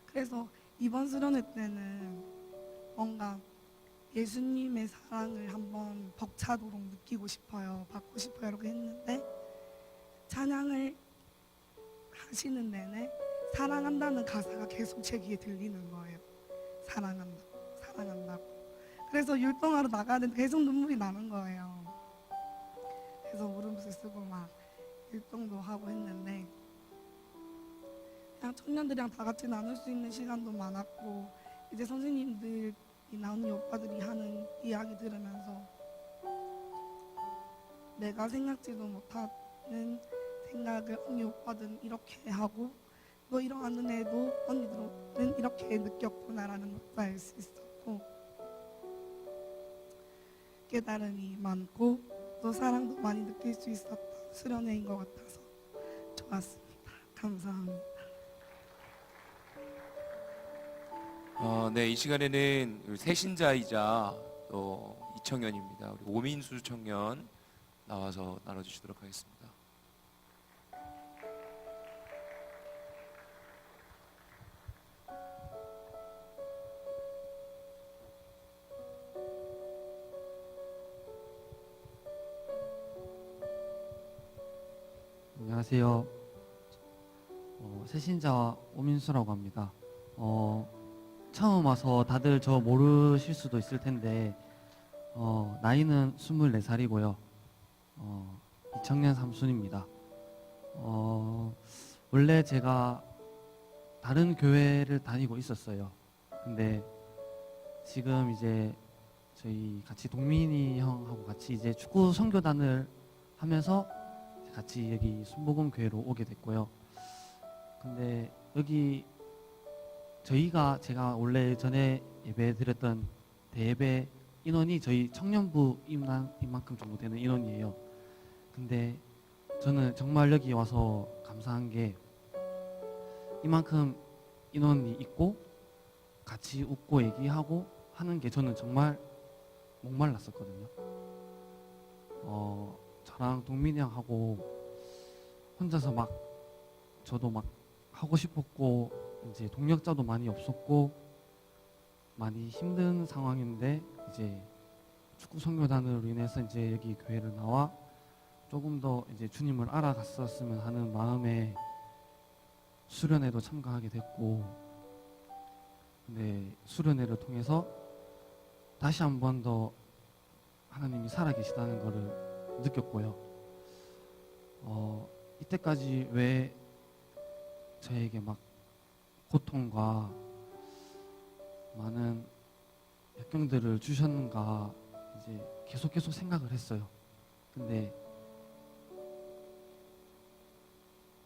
그래서 이번 수련회 때는 뭔가 예수님의 사랑을 한번 벅차도록 느끼고 싶어요. 받고 싶어요. 이렇게 했는데 찬양을 하시는 내내 사랑한다는 가사가 계속 제 귀에 들리는 거예요. 사랑한다고, 사랑한다고. 그래서 율동하러 나가는데 계속 눈물이 나는 거예요. 그래서 울음을 쓰고 막 율동도 하고 했는데 그냥 청년들이랑 다 같이 나눌 수 있는 시간도 많았고, 이제 선생님들이나 언니 오빠들이 하는 이야기 들으면서 내가 생각지도 못하는 생각을 언니 오빠들은 이렇게 하고 또 이러한 은혜도 언니들은 이렇게 느꼈구나라는 것도 알 수 있었고, 깨달음이 많고 또 사랑도 많이 느낄 수 있었던 수련회인 것 같아서 좋았습니다. 감사합니다. 네, 이 시간에는 우리 새신자이자 또 이청년입니다. 우리 오민수 청년 나와서 나눠주시도록 하겠습니다. 안녕하세요. 새신자 오민수라고 합니다. 처음 와서 다들 저 모르실 수도 있을 텐데 나이는 24살이고요. 이청년 삼순입니다. 원래 제가 다른 교회를 다니고 있었어요. 근데 지금 이제 저희 같이 동민이 형하고 같이 이제 축구 선교단을 하면서 같이 여기 순복음 교회로 오게 됐고요. 근데 여기 제가 원래 전에 예배 드렸던 대예배 인원이 저희 청년부 이만큼 정도 되는 인원이에요. 근데 저는 정말 여기 와서 감사한 게 이만큼 인원이 있고 같이 웃고 얘기하고 하는 게 저는 정말 목말랐었거든요. 저랑 동민이 형하고 혼자서 막 저도 막 하고 싶었고 이제 동력자도 많이 없었고 많이 힘든 상황인데 이제 축구 선교단으로 인해서 이제 여기 교회를 나와 조금 더 이제 주님을 알아갔었으면 하는 마음에 수련회도 참가하게 됐고, 근데 수련회를 통해서 다시 한 번 더 하나님이 살아계시다는 것을 느꼈고요. 이때까지 왜 저에게 막 고통과 많은 역경들을 주셨는가 이제 계속 생각을 했어요. 근데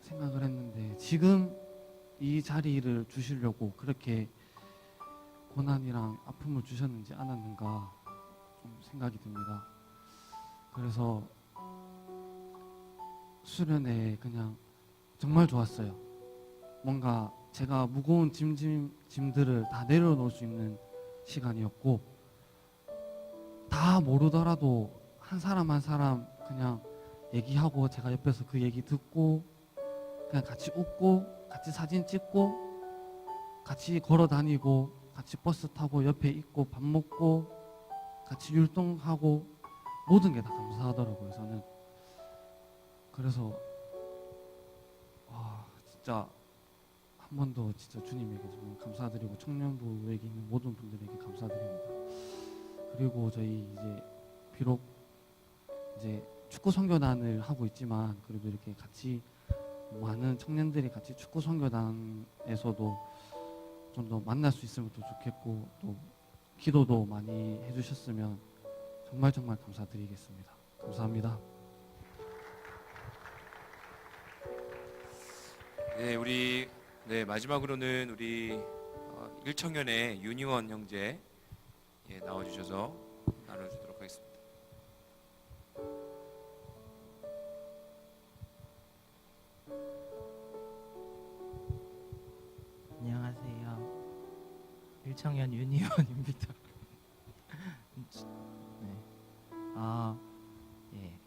생각을 했는데 지금 이 자리를 주시려고 그렇게 고난이랑 아픔을 주셨는지 않았는가 좀 생각이 듭니다. 그래서 수련회 그냥 정말 좋았어요. 뭔가 제가 무거운 짐들을 다 내려놓을 수 있는 시간이었고, 다 모르더라도 한 사람 한 사람 그냥 얘기하고 제가 옆에서 그 얘기 듣고 그냥 같이 웃고 같이 사진 찍고 같이 걸어 다니고 같이 버스 타고 옆에 있고 밥 먹고 같이 율동하고 모든 게 다 감사하더라고요. 저는 그래서 진짜 한 번 더 진짜 주님에게 정말 감사드리고 청년부에게 있는 모든 분들에게 감사드립니다. 그리고 저희 이제 비록 이제 축구 선교단을 하고 있지만 그래도 이렇게 같이 많은 청년들이 같이 축구 선교단에서도 좀 더 만날 수 있으면 더 좋겠고 또 기도도 많이 해주셨으면 정말 정말 감사드리겠습니다. 감사합니다. 네, 우리 마지막으로는 우리 1청년의 윤희원 형제 나와주셔서 나눠주도록 하겠습니다. 안녕하세요. 1청년 윤희원입니다. 네. 예.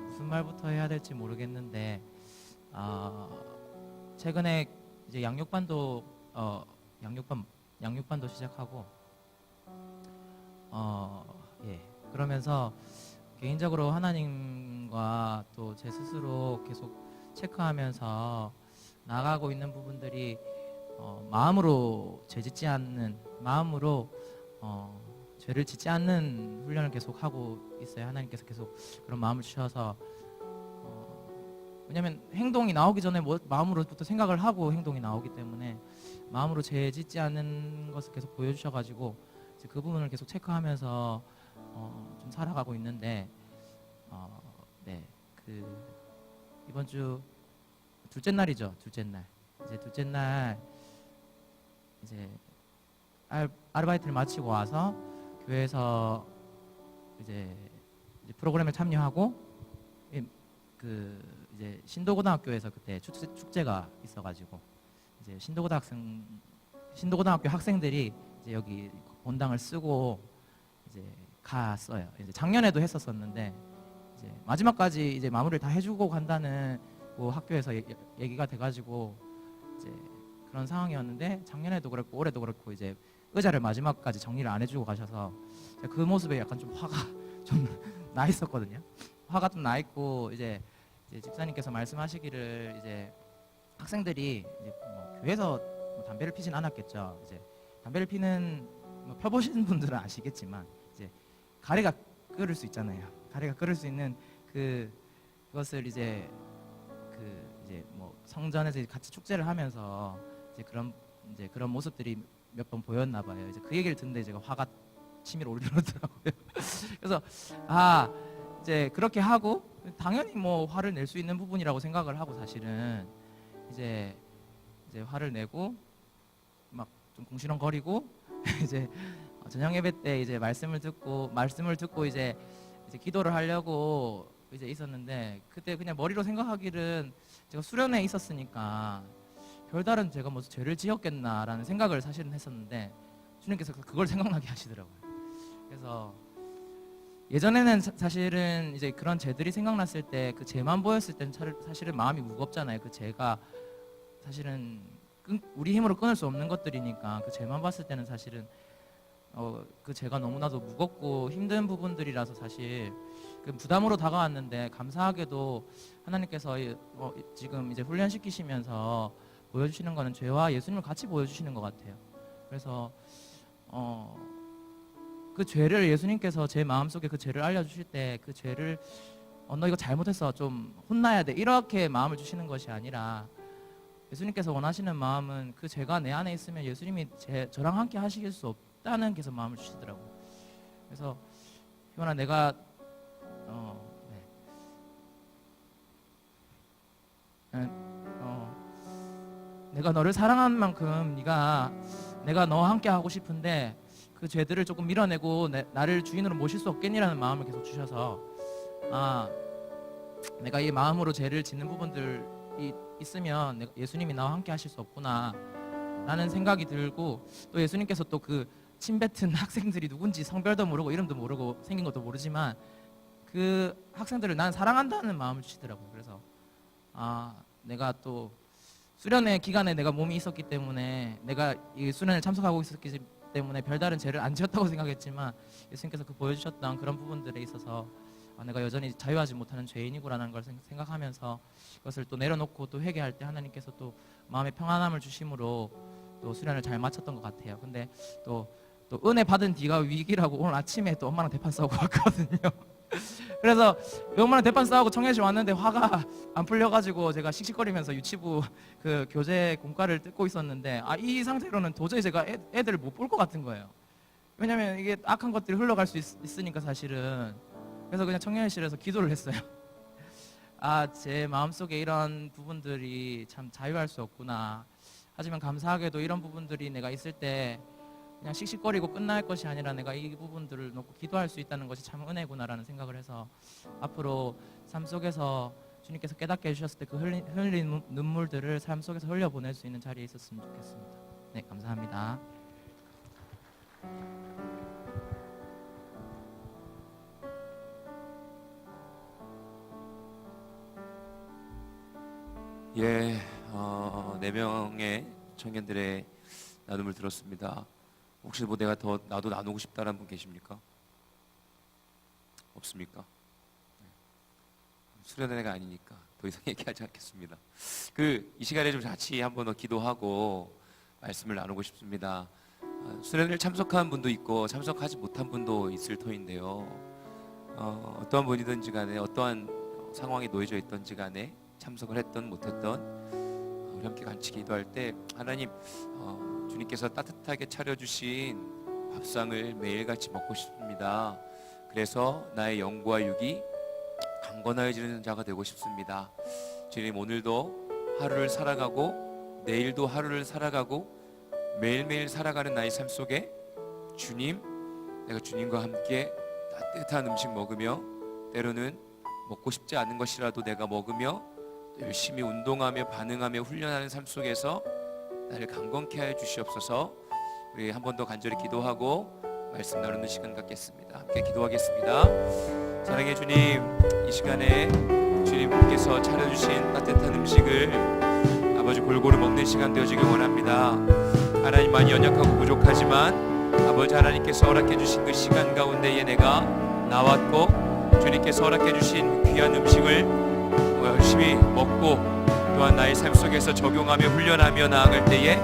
무슨 말부터 해야 될지 모르겠는데, 최근에 이제 양육반도 시작하고, 예. 그러면서 개인적으로 하나님과 또 제 스스로 계속 체크하면서 나아가고 있는 부분들이 마음으로 죄짓지 않는, 마음으로 죄를 짓지 않는 훈련을 계속 하고 있어요. 하나님께서 계속 그런 마음을 주셔서 왜냐하면 행동이 나오기 전에 마음으로부터 생각을 하고 행동이 나오기 때문에 마음으로 죄 짓지 않는 것을 계속 보여주셔가지고 이제 그 부분을 계속 체크하면서 좀 살아가고 있는데 네, 이번 주 둘째 날이죠. 둘째 날 이제 아르바이트를 마치고 와서 교회에서 이제 프로그램에 참여하고 이제 신도고등학교에서 그때 축제가 있어가지고 이제 신도고등학교 학생들이 이제 여기 본당을 쓰고 이제 갔어요. 이제 작년에도 했었었는데 이제 마지막까지 이제 마무리를 다 해주고 간다는 뭐 학교에서 얘기가 돼가지고 이제 그런 상황이었는데 작년에도 그렇고 올해도 그렇고 이제 의자를 마지막까지 정리를 안 해주고 가셔서 제가 그 모습에 약간 좀 화가 좀 나 있었거든요. 화가 좀 나 있고 이제 집사님께서 말씀하시기를 이제 학생들이 이제 뭐 교회에서 뭐 담배를 피진 않았겠죠. 이제 담배를 피는 뭐 펴보신 분들은 아시겠지만 이제 가래가 끓을 수 있잖아요. 가래가 끓을 수 있는 그것을 이제 뭐 성전에서 같이 축제를 하면서 이제 그런 모습들이 몇 번 보였나 봐요. 이제 그 얘기를 듣는데 제가 화가 치밀어 오르더라고요. 그래서 이제 그렇게 하고 당연히 뭐 화를 낼 수 있는 부분이라고 생각을 하고 사실은 이제 화를 내고 막 좀 궁시렁거리고 이제 저녁 예배 때 이제 말씀을 듣고 이제 기도를 하려고 이제 있었는데 그때 그냥 머리로 생각하기는 제가 수련회에 있었으니까 별다른 제가 무슨 죄를 지었겠나라는 생각을 사실은 했었는데 주님께서 그걸 생각나게 하시더라고요. 그래서 예전에는 사실은 이제 그런 죄들이 생각났을 때 그 죄만 보였을 때는 사실은 마음이 무겁잖아요. 그 죄가 사실은 우리 힘으로 끊을 수 없는 것들이니까 그 죄만 봤을 때는 사실은 그 죄가 너무나도 무겁고 힘든 부분들이라서 사실 그 부담으로 다가왔는데 감사하게도 하나님께서 지금 이제 훈련시키시면서 보여주시는 거는 죄와 예수님을 같이 보여주시는 것 같아요. 그래서 그 죄를 예수님께서 제 마음속에 그 죄를 알려주실 때 그 죄를 너 이거 잘못했어 좀 혼나야 돼 이렇게 마음을 주시는 것이 아니라 예수님께서 원하시는 마음은 그 죄가 내 안에 있으면 예수님이 저랑 함께 하실 수 없다는 게서 마음을 주시더라고요. 그래서 희원아 내가 내가 너를 사랑하는 만큼 내가 너와 함께 하고 싶은데 그 죄들을 조금 밀어내고 나를 주인으로 모실 수 없겠니라는 마음을 계속 주셔서 내가 이 마음으로 죄를 짓는 부분들이 있으면 예수님이 나와 함께 하실 수 없구나 라는 생각이 들고 또 예수님께서 또 그 침뱉은 학생들이 누군지 성별도 모르고 이름도 모르고 생긴 것도 모르지만 그 학생들을 난 사랑한다는 마음을 주시더라고요. 그래서 내가 또 수련회 기간에 내가 몸이 있었기 때문에 내가 이 수련을 참석하고 있었기 때문에 별다른 죄를 안 지었다고 생각했지만 예수님께서 그 보여주셨던 그런 부분들에 있어서 내가 여전히 자유하지 못하는 죄인이구라는 걸 생각하면서 그것을 또 내려놓고 또 회개할 때 하나님께서 또 마음의 평안함을 주심으로 또 수련을 잘 마쳤던 것 같아요. 근데 또 은혜 받은 뒤가 위기라고 오늘 아침에 또 엄마랑 대판 싸우고 왔거든요. 그래서 엄마랑 대판 싸우고 청해시 왔는데 화가 안 풀려가지고 제가 씩씩거리면서 유치부 그 교재 공과를 뜯고 있었는데 이 상태로는 도저히 제가 애들을 못 볼 것 같은 거예요. 왜냐면 이게 악한 것들이 흘러갈 수 있으니까 사실은. 그래서 그냥 청년실에서 기도를 했어요. 제 마음속에 이런 부분들이 참 자유할 수 없구나. 하지만 감사하게도 이런 부분들이 내가 있을 때 그냥 씩씩거리고 끝날 것이 아니라 내가 이 부분들을 놓고 기도할 수 있다는 것이 참 은혜구나라는 생각을 해서 앞으로 삶 속에서 주님께서 깨닫게 해주셨을 때 그 흘린 눈물들을 삶 속에서 흘려보낼 수 있는 자리에 있었으면 좋겠습니다. 네, 감사합니다. 예, 4명의 청년들의 나눔을 들었습니다. 혹시 뭐 내가 더 나도 나누고 싶다라는 분 계십니까? 없습니까? 수련회가 아니니까 더 이상 얘기하지 않겠습니다. 이 시간에 좀 같이 한번 더 기도하고 말씀을 나누고 싶습니다. 수련회를 참석한 분도 있고 참석하지 못한 분도 있을 터인데요. 어떠한 분이든지 간에 어떠한 상황에 놓여져 있든지 간에 참석을 했던 못했던 우리 함께 같이 기도할 때 하나님 주님께서 따뜻하게 차려주신 밥상을 매일같이 먹고 싶습니다. 그래서 나의 영과 육이 강건해지는 자가 되고 싶습니다. 주님, 오늘도 하루를 살아가고 내일도 하루를 살아가고 매일매일 살아가는 나의 삶 속에 주님, 내가 주님과 함께 따뜻한 음식 먹으며 때로는 먹고 싶지 않은 것이라도 내가 먹으며 열심히 운동하며 반응하며 훈련하는 삶 속에서 나를 강건케 해 주시옵소서. 우리 한 번 더 간절히 기도하고 말씀 나누는 시간 갖겠습니다. 함께 기도하겠습니다. 사랑의 주님, 이 시간에 주님께서 차려주신 따뜻한 음식을 아버지 골고루 먹는 시간 되어지길 원합니다. 하나님, 많이 연약하고 부족하지만 아버지 하나님께서 허락해 주신 그 시간 가운데에 내가 나왔고 주님께서 허락해 주신 귀한 음식을 열심히 먹고 또한 나의 삶 속에서 적용하며 훈련하며 나아갈 때에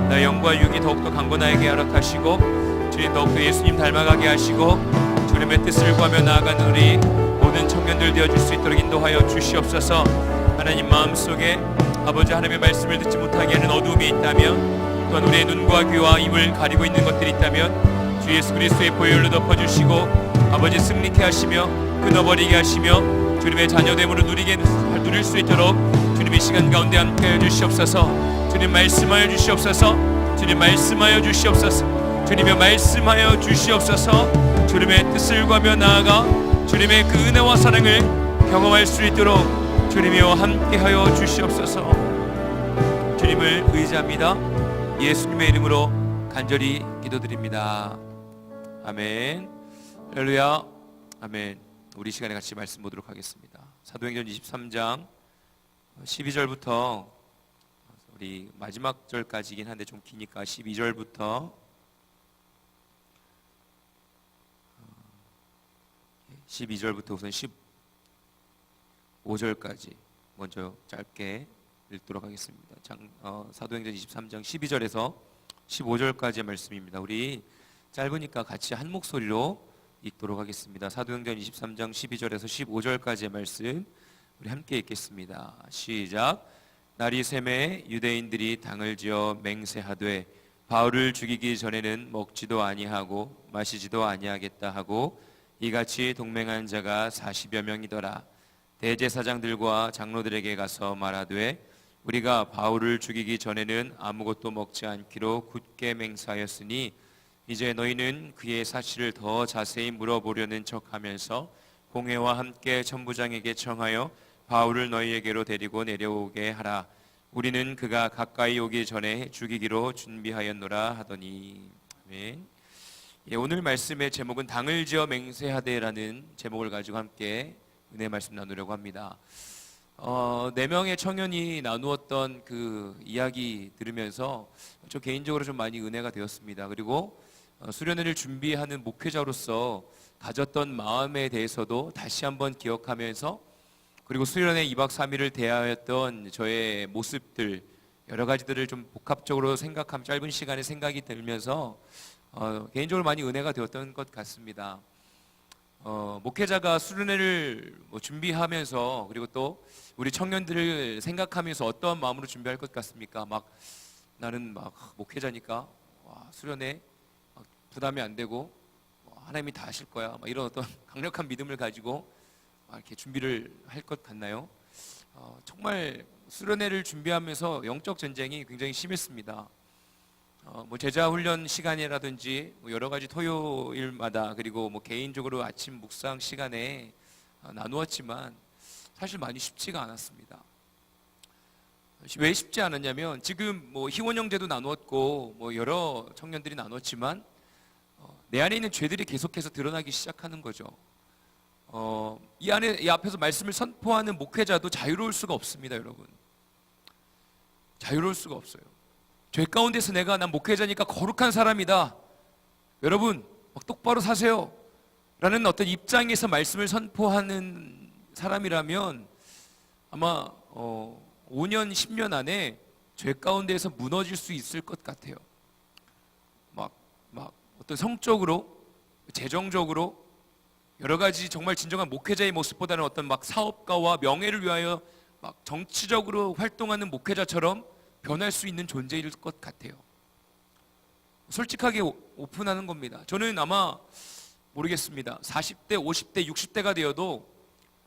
나의 영과 육이 더욱더 강건하게 허락하시고 주님 더욱더 예수님 닮아가게 하시고 주님의 뜻을 구하며 나아가는 우리 모든 청년들 되어줄 수 있도록 인도하여 주시옵소서. 하나님, 마음속에 아버지 하나님의 말씀을 듣지 못하게 하는 어두움이 있다면 또한 우리의 눈과 귀와 입을 가리고 있는 것들이 있다면 주 예수 그리스도의 보혈로 덮어주시고 아버지 승리케 하시며 끊어버리게 하시며 주님의 자녀됨으로 누릴 수 있도록 주님의 시간 가운데 함께하여 주시옵소서. 주님, 말씀하여 주시옵소서. 주님, 말씀하여 주시옵소서. 주님의 말씀하여 주시옵소서. 주님의 뜻을 구하며 나아가 주님의 그 은혜와 사랑을 경험할 수 있도록 주님이여 함께하여 주시옵소서. 주님을 의지합니다. 예수님의 이름으로 간절히 기도드립니다. 아멘. 할렐루야. 아멘. 우리 시간에 같이 말씀 보도록 하겠습니다. 사도행전 23장 12절부터 우리 마지막 절까지긴 한데 좀 기니까 12절부터 12절부터 우선 15절까지 먼저 짧게 읽도록 하겠습니다. 사도행전 23장 12절에서 15절까지의 말씀입니다. 우리 짧으니까 같이 한 목소리로 읽도록 하겠습니다. 사도행전 23장 12절에서 15절까지의 말씀 우리 함께 읽겠습니다. 시작. 날이 새매 유대인들이 당을 지어 맹세하되 바울을 죽이기 전에는 먹지도 아니하고 마시지도 아니하겠다 하고 이같이 동맹한 자가 40여 명이더라. 대제사장들과 장로들에게 가서 말하되 우리가 바울을 죽이기 전에는 아무것도 먹지 않기로 굳게 맹세하였으니 이제 너희는 그의 사실을 더 자세히 물어보려는 척하면서 공회와 함께 천부장에게 청하여 바울을 너희에게로 데리고 내려오게 하라. 우리는 그가 가까이 오기 전에 죽이기로 준비하였노라 하더니. 아멘. 오늘 말씀의 제목은 당을 지어 맹세하되라는 제목을 가지고 함께 은혜 말씀 나누려고 합니다. 4명의 청년이 나누었던 그 이야기 들으면서 저 개인적으로 좀 많이 은혜가 되었습니다. 그리고 수련회를 준비하는 목회자로서 가졌던 마음에 대해서도 다시 한번 기억하면서, 그리고 수련회 2박 3일을 대하였던 저의 모습들, 여러 가지들을 좀 복합적으로 생각하면 짧은 시간에 생각이 들면서 개인적으로 많이 은혜가 되었던 것 같습니다. 목회자가 수련회를 준비하면서, 그리고 또 우리 청년들을 생각하면서 어떠한 마음으로 준비할 것 같습니까? 나는 목회자니까 수련회 부담이 안 되고 하나님이 다 하실 거야, 이런 어떤 강력한 믿음을 가지고 이렇게 준비를 할 것 같나요? 정말 수련회를 준비하면서 영적 전쟁이 굉장히 심했습니다. 제자 훈련 시간이라든지 여러 가지 토요일마다, 그리고 개인적으로 아침 묵상 시간에 나누었지만 사실 많이 쉽지가 않았습니다. 왜 쉽지 않았냐면, 지금 희원 형제도 나누었고 여러 청년들이 나눴지만 내 안에 있는 죄들이 계속해서 드러나기 시작하는 거죠. 이 앞에서 말씀을 선포하는 목회자도 자유로울 수가 없습니다, 여러분. 자유로울 수가 없어요. 죄 가운데서 난 목회자니까 거룩한 사람이다, 여러분 똑바로 사세요 라는 어떤 입장에서 말씀을 선포하는 사람이라면 아마 5년 10년 안에 죄 가운데에서 무너질 수 있을 것 같아요. 어떤 성적으로, 재정적으로, 여러 가지 정말 진정한 목회자의 모습보다는 어떤 사업가와 명예를 위하여 정치적으로 활동하는 목회자처럼 변할 수 있는 존재일 것 같아요. 솔직하게 오픈하는 겁니다. 저는 아마 모르겠습니다. 40대, 50대, 60대가 되어도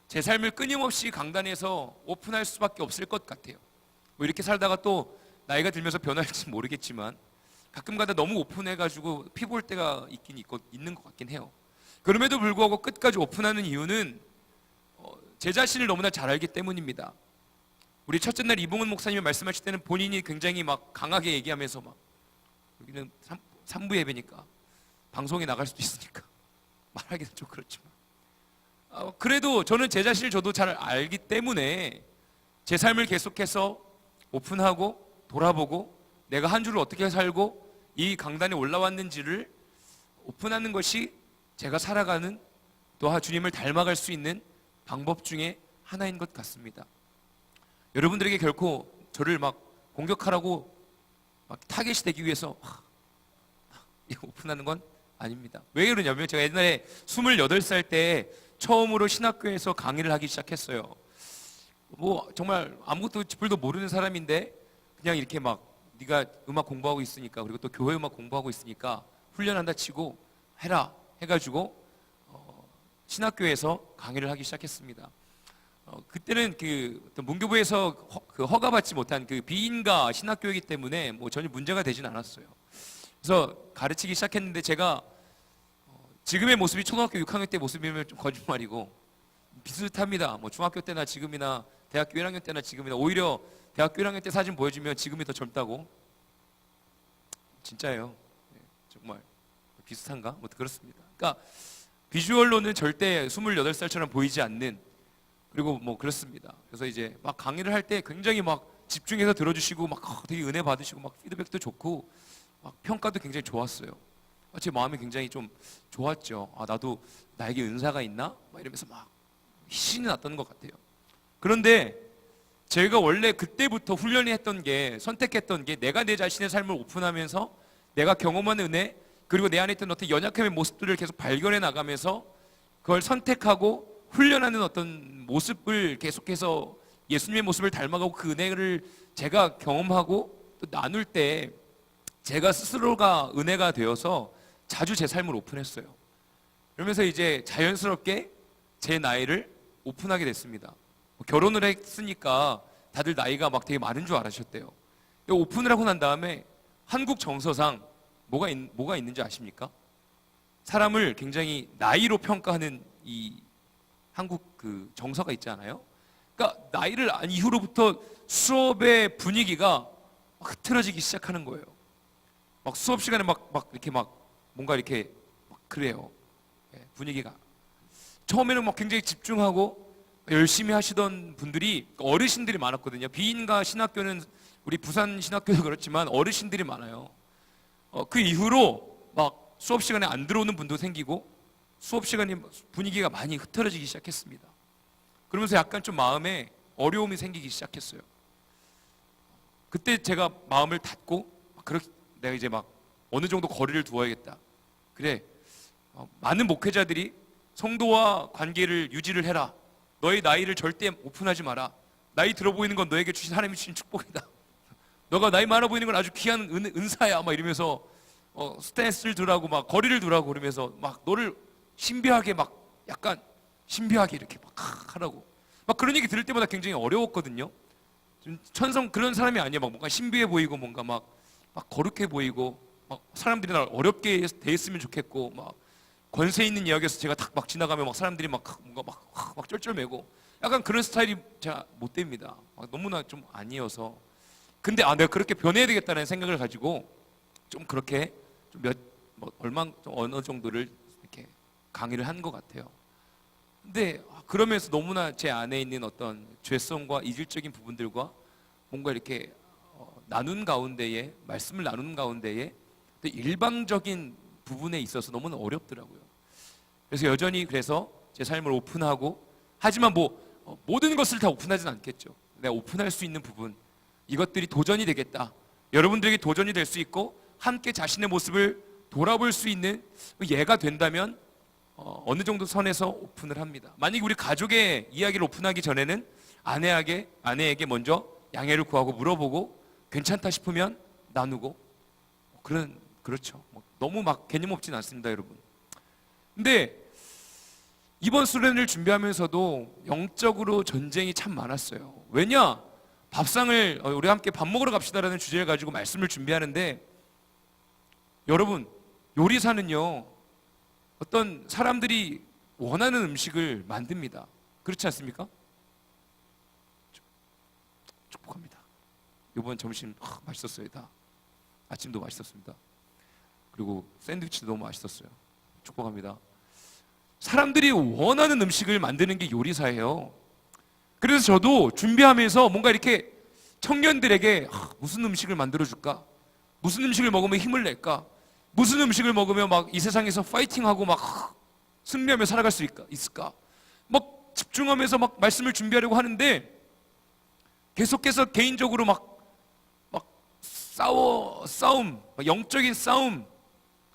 제 삶을 끊임없이 강단에서 오픈할 수밖에 없을 것 같아요. 이렇게 살다가 또 나이가 들면서 변할지 모르겠지만 가끔가다 너무 오픈해가지고 피 볼 때가 있는 것 같긴 해요. 그럼에도 불구하고 끝까지 오픈하는 이유는 제 자신을 너무나 잘 알기 때문입니다. 우리 첫째 날 이봉은 목사님이 말씀하실 때는 본인이 굉장히 강하게 얘기하면서 여기는 3부 예배니까 방송에 나갈 수도 있으니까 말하기는 좀 그렇지만 그래도 저는 제 자신을 저도 잘 알기 때문에 제 삶을 계속해서 오픈하고 돌아보고 내가 한 주를 어떻게 살고 이 강단에 올라왔는지를 오픈하는 것이 제가 살아가는, 또 주님을 닮아갈 수 있는 방법 중에 하나인 것 같습니다. 여러분들에게 결코 저를 공격하라고 타겟이 되기 위해서 오픈하는 건 아닙니다. 왜 그러냐면 제가 옛날에 28살 때 처음으로 신학교에서 강의를 하기 시작했어요. 정말 아무것도 쥐뿔도 모르는 사람인데 그냥 이렇게 네가 음악 공부하고 있으니까, 그리고 또 교회 음악 공부하고 있으니까 훈련한다 치고 해라 해가지고 신학교에서 강의를 하기 시작했습니다. 그때는 어떤 문교부에서 허가받지 못한 비인가 신학교이기 때문에 전혀 문제가 되진 않았어요. 그래서 가르치기 시작했는데 제가 지금의 모습이 초등학교 6학년 때 모습이면 좀 거짓말이고 비슷합니다. 중학교 때나 지금이나 대학교 1학년 때나 지금이나, 오히려 대학교 1학년 때 사진 보여주면 지금이 더 젊다고. 진짜예요. 정말 비슷한가? 그렇습니다. 그러니까 비주얼로는 절대 28살처럼 보이지 않는, 그리고 그렇습니다. 그래서 이제 강의를 할 때 굉장히 집중해서 들어주시고 되게 은혜 받으시고 피드백도 좋고 평가도 굉장히 좋았어요. 제 마음이 굉장히 좀 좋았죠. 나도 나에게 은사가 있나? 이러면서 희신이 났던 것 같아요. 그런데 제가 원래 그때부터 훈련했던 게, 선택했던 게, 내가 내 자신의 삶을 오픈하면서 내가 경험한 은혜, 그리고 내 안에 있던 어떤 연약함의 모습들을 계속 발견해 나가면서 그걸 선택하고 훈련하는 어떤 모습을 계속해서 예수님의 모습을 닮아가고 그 은혜를 제가 경험하고 또 나눌 때 제가 스스로가 은혜가 되어서 자주 제 삶을 오픈했어요. 그러면서 이제 자연스럽게 제 나이를 오픈하게 됐습니다. 결혼을 했으니까 다들 나이가 되게 많은 줄 알으셨대요. 오픈을 하고 난 다음에 한국 정서상 뭐가 있는지 아십니까? 사람을 굉장히 나이로 평가하는 이 한국 정서가 있잖아요. 그러니까 나이를 안 이후로부터 수업의 분위기가 흐트러지기 시작하는 거예요. 수업 시간에 이렇게 뭔가 이렇게 그래요. 분위기가 처음에는 굉장히 집중하고 열심히 하시던 분들이, 어르신들이 많았거든요. 비인가 신학교는 우리 부산 신학교도 그렇지만 어르신들이 많아요. 그 이후로 수업 시간에 안 들어오는 분도 생기고 수업 시간이 분위기가 많이 흐트러지기 시작했습니다. 그러면서 약간 좀 마음에 어려움이 생기기 시작했어요. 그때 제가 마음을 닫고 내가 이제 막 어느 정도 거리를 두어야겠다. 그래, 많은 목회자들이 성도와 관계를 유지를 해라. 너의 나이를 절대 오픈하지 마라. 나이 들어 보이는 건 너에게 주신 하나님이 주신 축복이다. 너가 나이 많아 보이는 건 아주 귀한 은사야. 막 이러면서 스탠스를 두라고 막 거리를 두라고 그러면서 막 너를 신비하게 막 약간 신비하게 이렇게 막 하라고 막 그런 얘기 들을 때마다 굉장히 어려웠거든요. 좀 그런 사람이 아니야. 막 뭔가 신비해 보이고 뭔가 막 거룩해 보이고 막 사람들이 날 어렵게 대했으면 좋겠고 막 권세 있는 이야기에서 제가 탁 막 지나가면 막 사람들이 막 뭔가 막 쩔쩔매고 약간 그런 스타일이 제가 못 됩니다. 너무나 좀 아니어서. 근데 내가 그렇게 변해야 되겠다는 생각을 가지고 좀 그렇게 좀 어느 정도를 이렇게 강의를 한 것 같아요. 근데 그러면서 너무나 제 안에 있는 어떤 죄성과 이질적인 부분들과 뭔가 이렇게 나눈 가운데에 말씀을 나누는 가운데에 또 일방적인 부분에 있어서 너무나 어렵더라고요. 그래서 여전히 제 삶을 오픈하고 하지만 모든 것을 다 오픈하진 않겠죠. 내가 오픈할 수 있는 부분 이것들이 도전이 되겠다. 여러분들에게 도전이 될 수 있고 함께 자신의 모습을 돌아볼 수 있는 예가 된다면 어느 정도 선에서 오픈을 합니다. 만약에 우리 가족의 이야기를 오픈하기 전에는 아내에게 먼저 양해를 구하고 물어보고 괜찮다 싶으면 나누고 그렇죠. 너무 막 개념 없진 않습니다, 여러분. 근데 이번 수련을 준비하면서도 영적으로 전쟁이 참 많았어요. 왜냐? 밥상을 우리 함께 밥 먹으러 갑시다라는 주제를 가지고 말씀을 준비하는데 여러분 요리사는요 어떤 사람들이 원하는 음식을 만듭니다. 그렇지 않습니까? 축복합니다. 이번 점심 맛있었어요. 다 아침도 맛있었습니다. 그리고 샌드위치도 너무 맛있었어요. 축복합니다. 사람들이 원하는 음식을 만드는 게 요리사예요. 그래서 저도 준비하면서 뭔가 이렇게 청년들에게 무슨 음식을 만들어줄까? 무슨 음식을 먹으면 힘을 낼까? 무슨 음식을 먹으면 막 이 세상에서 파이팅하고 막 승리하며 살아갈 수 있을까? 막 집중하면서 막 말씀을 준비하려고 하는데 계속해서 개인적으로 막 싸움, 영적인 싸움,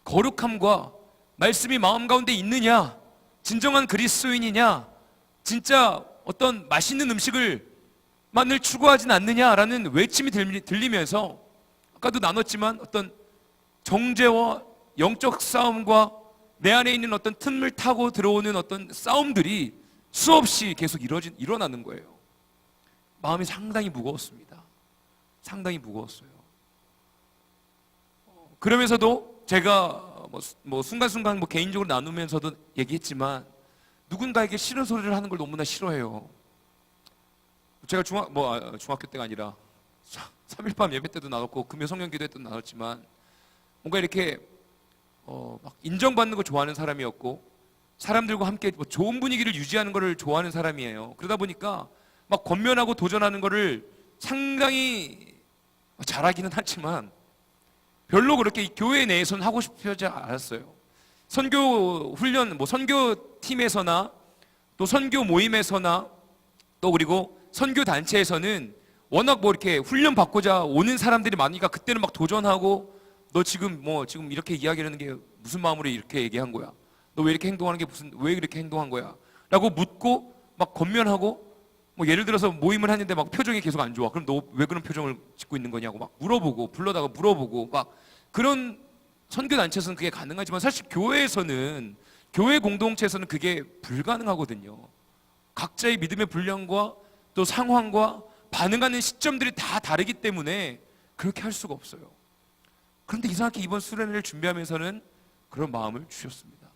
거룩함과 말씀이 마음 가운데 있느냐, 진정한 그리스도인이냐, 진짜 어떤 맛있는 음식을만을 추구하진 않느냐라는 외침이 들리면서 아까도 나눴지만 어떤 정죄와 영적 싸움과 내 안에 있는 어떤 틈을 타고 들어오는 어떤 싸움들이 수없이 계속 일어나는 거예요. 마음이 상당히 무거웠습니다. 상당히 무거웠어요. 그러면서도 제가 순간순간 개인적으로 나누면서도 얘기했지만 누군가에게 싫은 소리를 하는 걸 너무나 싫어해요. 제가 중학교 때가 아니라 3일밤 예배 때도 나눴고 금요 성령 기도 때도 나눴지만 뭔가 이렇게 막 인정받는 거 좋아하는 사람이었고 사람들과 함께 좋은 분위기를 유지하는 거를 좋아하는 사람이에요. 그러다 보니까 막 권면하고 도전하는 거를 상당히 잘하기는 하지만 별로 그렇게 교회 내에서는 하고 싶지 않았어요. 선교 훈련, 선교 팀에서나 또 선교 모임에서나 또 그리고 선교 단체에서는 워낙 이렇게 훈련 받고자 오는 사람들이 많으니까 그때는 막 도전하고 너 지금 이렇게 이야기하는 게 무슨 마음으로 이렇게 얘기한 거야? 너 왜 이렇게 행동하는 게 왜 이렇게 행동한 거야? 라고 묻고 막 권면하고 예를 들어서 모임을 하는데 막 표정이 계속 안 좋아. 그럼 너 왜 그런 표정을 짓고 있는 거냐고 막 물어보고 불러다가 물어보고 막 그런 선교 단체에서는 그게 가능하지만 사실 교회에서는 교회 공동체에서는 그게 불가능하거든요. 각자의 믿음의 분량과 또 상황과 반응하는 시점들이 다 다르기 때문에 그렇게 할 수가 없어요. 그런데 이상하게 이번 수련회를 준비하면서는 그런 마음을 주셨습니다.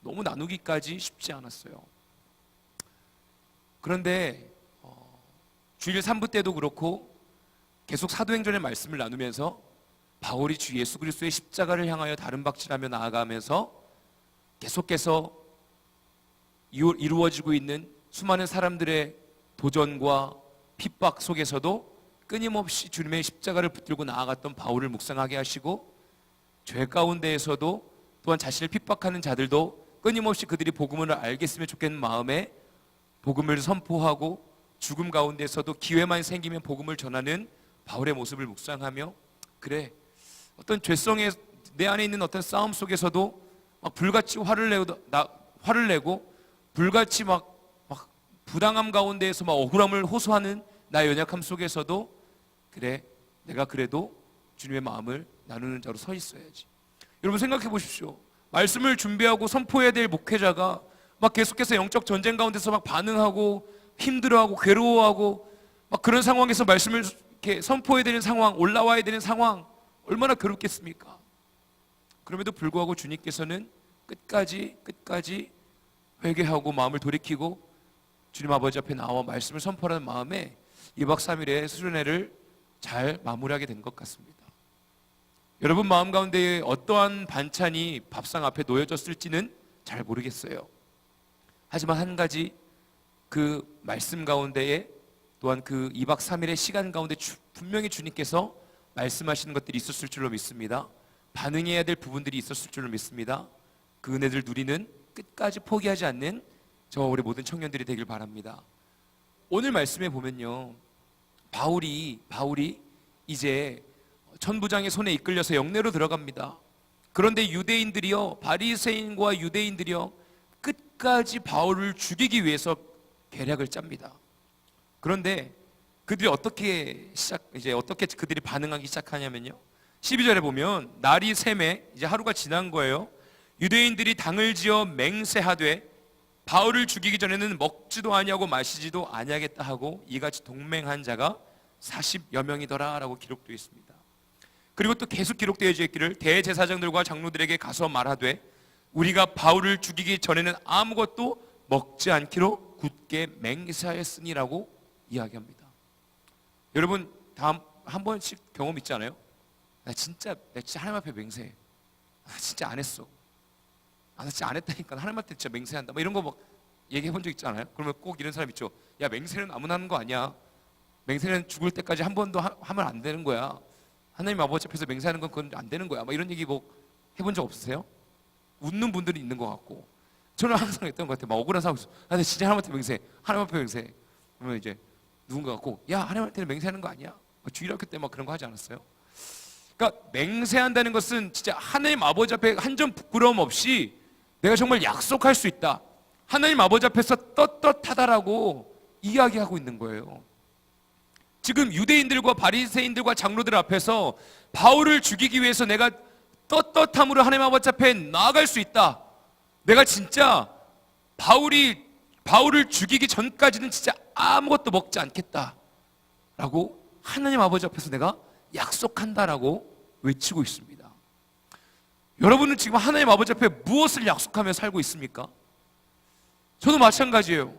너무 나누기까지 쉽지 않았어요. 그런데 주일 3부 때도 그렇고 계속 사도행전의 말씀을 나누면서 바울이 주 예수 그리스도의 십자가를 향하여 다름박질하며 나아가면서 계속해서 이루어지고 있는 수많은 사람들의 도전과 핍박 속에서도 끊임없이 주님의 십자가를 붙들고 나아갔던 바울을 묵상하게 하시고 죄 가운데에서도 또한 자신을 핍박하는 자들도 끊임없이 그들이 복음을 알겠으면 좋겠는 마음에 복음을 선포하고 죽음 가운데서도 기회만 생기면 복음을 전하는 바울의 모습을 묵상하며, 그래, 어떤 죄성에 내 안에 있는 어떤 싸움 속에서도 막 불같이 화를 내고 불같이 막 부당함 가운데에서 막 억울함을 호소하는 나의 연약함 속에서도, 그래, 내가 그래도 주님의 마음을 나누는 자로 서 있어야지. 여러분 생각해 보십시오. 말씀을 준비하고 선포해야 될 목회자가 막 계속해서 영적 전쟁 가운데서 막 반응하고 힘들어하고 괴로워하고 막 그런 상황에서 말씀을 이렇게 선포해야 되는 상황, 올라와야 되는 상황, 얼마나 괴롭겠습니까? 그럼에도 불구하고 주님께서는 끝까지 회개하고 마음을 돌이키고 주님 아버지 앞에 나와 말씀을 선포하는 마음에 2박 3일의 수련회를 잘 마무리하게 된 것 같습니다. 여러분 마음 가운데 어떠한 반찬이 밥상 앞에 놓여졌을지는 잘 모르겠어요. 하지만 한 가지, 그 말씀 가운데에 또한 그 2박 3일의 시간 가운데 분명히 주님께서 말씀하시는 것들이 있었을 줄로 믿습니다. 반응해야 될 부분들이 있었을 줄로 믿습니다. 그 은혜들 누리는 끝까지 포기하지 않는 저와 우리 모든 청년들이 되길 바랍니다. 오늘 말씀에 보면요, 바울이 이제 천부장의 손에 이끌려서 영내로 들어갑니다. 그런데 유대인들이요, 바리새인과 유대인들이요, 끝까지 바울을 죽이기 위해서 계략을 짭니다. 그런데 그들이 어떻게 그들이 반응하기 시작하냐면요, 12절에 보면 날이 샘에 이제 하루가 지난 거예요. 유대인들이 당을 지어 맹세하되 바울을 죽이기 전에는 먹지도 아니하고 마시지도 아니하겠다 하고 이같이 동맹한 자가 40여 명이더라 라고 기록되어 있습니다. 그리고 또 계속 기록되어 있기를 대제사장들과 장로들에게 가서 말하되 우리가 바울을 죽이기 전에는 아무것도 먹지 않기로 굳게 맹세하였으니라고 이야기합니다. 여러분 다음 한 번씩 경험 있지 않아요? 나 진짜 하나님 앞에 맹세해. 나 진짜 안 했어. 나 진짜 안 했다니까. 하나님한테 진짜 맹세한다. 뭐 이런 거 막 얘기해 본 적 있지 않아요? 그러면 꼭 이런 사람 있죠. 야, 맹세는 아무나 하는 거 아니야. 맹세는 죽을 때까지 한 번도 하면 안 되는 거야. 하나님 아버지 앞에서 맹세하는 건 그건 안 되는 거야. 막 이런 얘기 뭐 해본 적 없으세요? 웃는 분들이 있는 것 같고, 저는 항상 했던 것 같아요. 막 억울한 상황에서 나 진짜 하나님한테 맹세해. 하나님 앞에 맹세해. 그러면 이제 누군가가 꼭 야, 하나님한테는 맹세하는 거 아니야? 주일학교 때 막 그런 거 하지 않았어요? 그러니까 맹세한다는 것은 진짜 하나님 아버지 앞에 한 점 부끄러움 없이 내가 정말 약속할 수 있다, 하나님 아버지 앞에서 떳떳하다라고 이야기하고 있는 거예요. 지금 유대인들과 바리새인들과 장로들 앞에서 바울을 죽이기 위해서 내가 떳떳함으로 하나님 아버지 앞에 나아갈 수 있다, 내가 진짜 바울을 죽이기 전까지는 진짜 아무것도 먹지 않겠다라고 하나님 아버지 앞에서 내가 약속한다라고 외치고 있습니다. 여러분은 지금 하나님 아버지 앞에 무엇을 약속하며 살고 있습니까? 저도 마찬가지예요.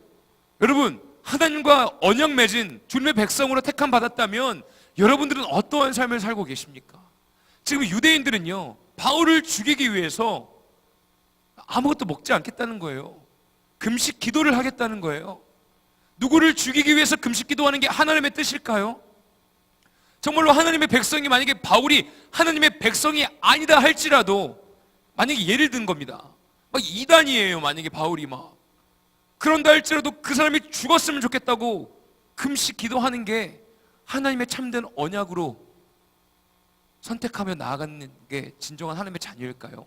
여러분 하나님과 언약 맺은 주님의 백성으로 택함 받았다면 여러분들은 어떠한 삶을 살고 계십니까? 지금 유대인들은요, 바울을 죽이기 위해서 아무것도 먹지 않겠다는 거예요. 금식 기도를 하겠다는 거예요. 누구를 죽이기 위해서 금식 기도하는 게 하나님의 뜻일까요? 정말로 하나님의 백성이, 만약에 바울이 하나님의 백성이 아니다 할지라도, 만약에 예를 든 겁니다, 막 이단이에요 만약에 바울이 막, 그런다 할지라도 그 사람이 죽었으면 좋겠다고 금식 기도하는 게 하나님의 참된 언약으로 선택하며 나아가는 게 진정한 하나님의 자녀일까요?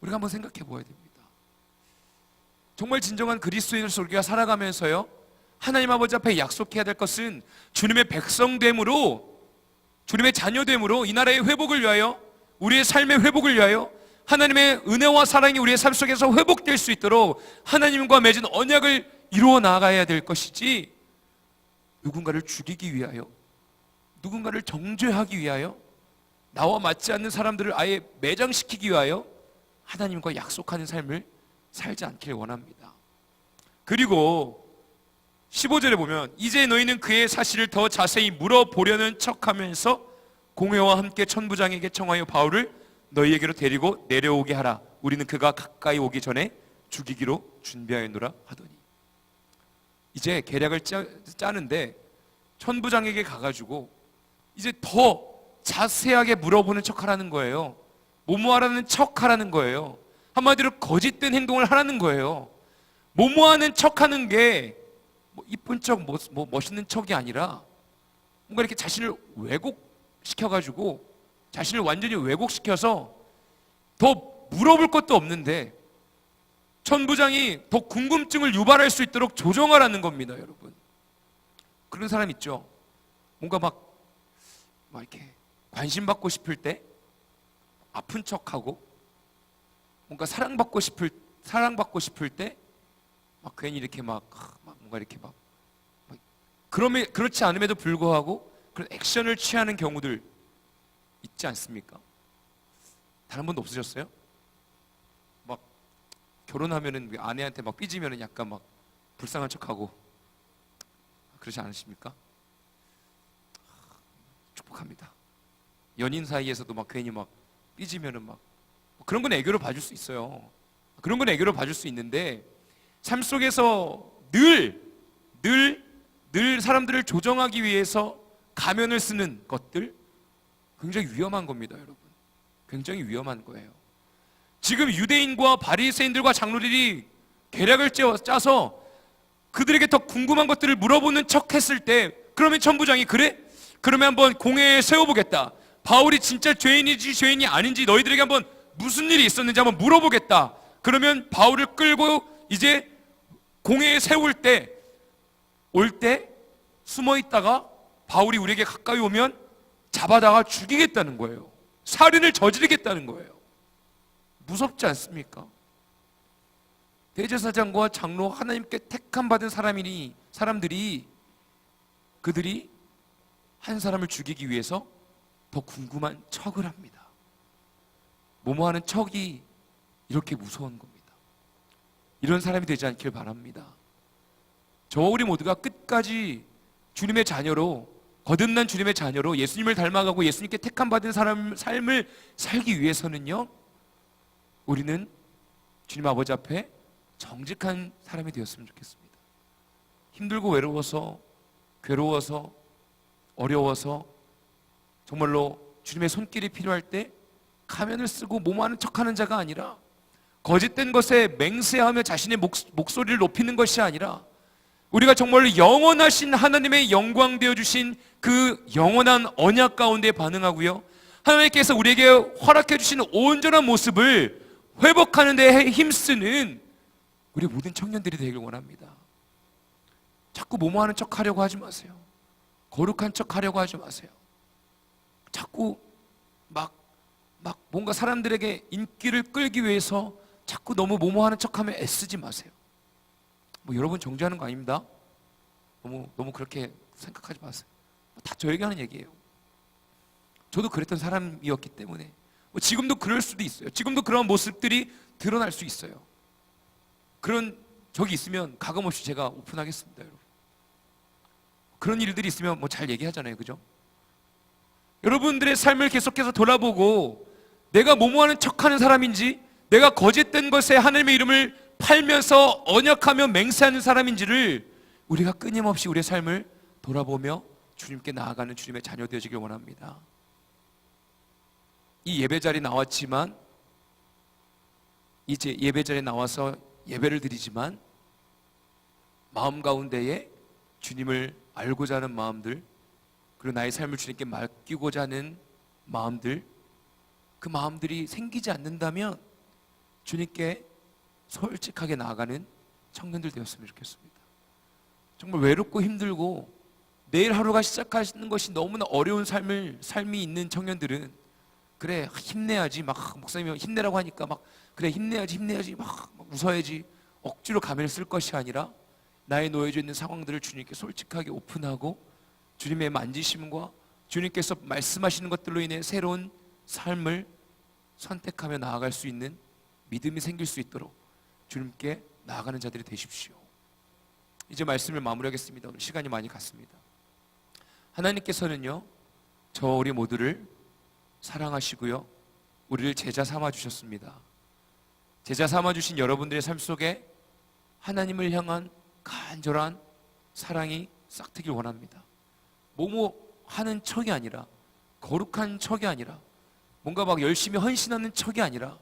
우리가 한번 생각해 보아야 됩니다. 정말 진정한 그리스도인으로서 우리가 살아가면서요, 하나님 아버지 앞에 약속해야 될 것은 주님의 백성됨으로, 주님의 자녀됨으로 이 나라의 회복을 위하여, 우리의 삶의 회복을 위하여 하나님의 은혜와 사랑이 우리의 삶 속에서 회복될 수 있도록 하나님과 맺은 언약을 이루어 나가야 될 것이지, 누군가를 죽이기 위하여, 누군가를 정죄하기 위하여, 나와 맞지 않는 사람들을 아예 매장시키기 위하여 하나님과 약속하는 삶을 살지 않기를 원합니다. 그리고 15절에 보면 이제 너희는 그의 사실을 더 자세히 물어보려는 척하면서 공회와 함께 천부장에게 청하여 바울을 너희에게로 데리고 내려오게 하라. 우리는 그가 가까이 오기 전에 죽이기로 준비하였노라 하더니, 이제 계략을 짜는데 천부장에게 가가지고 이제 더 자세하게 물어보는 척하라는 거예요. 뭐뭐하라는 척하라는 거예요. 한마디로 거짓된 행동을 하라는 거예요. 뭐뭐하는 척하는 게 뭐 이쁜 척, 뭐 멋있는 척이 아니라 뭔가 이렇게 자신을 왜곡시켜가지고 자신을 완전히 왜곡시켜서 더 물어볼 것도 없는데 천부장이 더 궁금증을 유발할 수 있도록 조정하라는 겁니다, 여러분. 그런 사람 있죠. 뭔가 막 이렇게 관심 받고 싶을 때 아픈 척하고 뭔가 사랑받고 싶을 때 막 괜히 이렇게 막 뭔가 이렇게 막 그렇지 않음에도 불구하고 그런 액션을 취하는 경우들 있지 않습니까? 단 한 번도 없으셨어요? 막 결혼하면은 아내한테 막 삐지면은 약간 막 불쌍한 척하고 그러지 않으십니까? 축복합니다. 연인 사이에서도 막 괜히 막 삐지면은 막 그런 건 애교를 봐줄 수 있어요. 그런 건 애교를 봐줄 수 있는데 삶 속에서 늘 사람들을 조정하기 위해서 가면을 쓰는 것들 굉장히 위험한 겁니다, 여러분. 굉장히 위험한 거예요. 지금 유대인과 바리새인들과 장로들이 계략을 짜서 그들에게 더 궁금한 것들을 물어보는 척 했을 때 그러면 천부장이 그래? 그러면 한번 공회에 세워보겠다. 바울이 진짜 죄인인지 죄인이 아닌지 너희들에게 한번 무슨 일이 있었는지 한번 물어보겠다. 그러면 바울을 끌고 이제 공회에 세울 때 올 때 숨어 있다가 바울이 우리에게 가까이 오면 잡아다가 죽이겠다는 거예요. 살인을 저지르겠다는 거예요. 무섭지 않습니까? 대제사장과 장로 하나님께 택함 받은 사람들이 그들이 한 사람을 죽이기 위해서 더 궁금한 척을 합니다. 뭐뭐하는 척이 이렇게 무서운 겁니다. 이런 사람이 되지 않길 바랍니다. 저와 우리 모두가 끝까지 주님의 자녀로 거듭난 주님의 자녀로 예수님을 닮아가고 예수님께 택함 받은 삶을 살기 위해서는요, 우리는 주님 아버지 앞에 정직한 사람이 되었으면 좋겠습니다. 힘들고 외로워서 괴로워서 어려워서 정말로 주님의 손길이 필요할 때 가면을 쓰고 뭐하는 척하는 자가 아니라 거짓된 것에 맹세하며 자신의 목소리를 높이는 것이 아니라 우리가 정말로 영원하신 하나님의 영광 되어주신 그 영원한 언약 가운데 반응하고요, 하나님께서 우리에게 허락해 주시는 온전한 모습을 회복하는 데 힘쓰는 우리 모든 청년들이 되길 원합니다. 자꾸 뭐뭐하는 척 하려고 하지 마세요. 거룩한 척 하려고 하지 마세요. 자꾸 막 뭔가 사람들에게 인기를 끌기 위해서 자꾸 너무 뭐뭐하는 척하면 애쓰지 마세요. 뭐 여러분 정죄하는 거 아닙니다. 너무 그렇게 생각하지 마세요. 다 저에게 하는 얘기예요. 저도 그랬던 사람이었기 때문에 지금도 그럴 수도 있어요. 지금도 그런 모습들이 드러날 수 있어요. 그런 적이 있으면 가감없이 제가 오픈하겠습니다, 여러분. 그런 일들이 있으면 뭐 잘 얘기하잖아요, 그죠? 여러분들의 삶을 계속해서 돌아보고 내가 뭐뭐하는 척하는 사람인지, 내가 거짓된 것에 하나님의 이름을 팔면서 언약하며 맹세하는 사람인지를 우리가 끊임없이 우리의 삶을 돌아보며 주님께 나아가는 주님의 자녀 되어지길 원합니다. 이 예배 자리에 나왔지만, 이제 예배 자리에 나와서 예배를 드리지만 마음 가운데에 주님을 알고자 하는 마음들, 그리고 나의 삶을 주님께 맡기고자 하는 마음들, 그 마음들이 생기지 않는다면 주님께 솔직하게 나아가는 청년들 되었으면 좋겠습니다. 정말 외롭고 힘들고 내일 하루가 시작하시는 것이 너무나 어려운 삶이 있는 청년들은 그래 힘내야지, 막 목사님이 힘내라고 하니까 막 그래 힘내야지 막 웃어야지 억지로 가면을 쓸 것이 아니라 나의 놓여져 있는 상황들을 주님께 솔직하게 오픈하고 주님의 만지심과 주님께서 말씀하시는 것들로 인해 새로운 삶을 선택하며 나아갈 수 있는 믿음이 생길 수 있도록 주님께 나아가는 자들이 되십시오. 이제 말씀을 마무리하겠습니다. 오늘 시간이 많이 갔습니다. 하나님께서는요, 저 우리 모두를 사랑하시고요, 우리를 제자 삼아 주셨습니다. 제자 삼아 주신 여러분들의 삶 속에 하나님을 향한 간절한 사랑이 싹트길 원합니다. 뭐뭐 하는 척이 아니라 거룩한 척이 아니라 뭔가 막 열심히 헌신하는 척이 아니라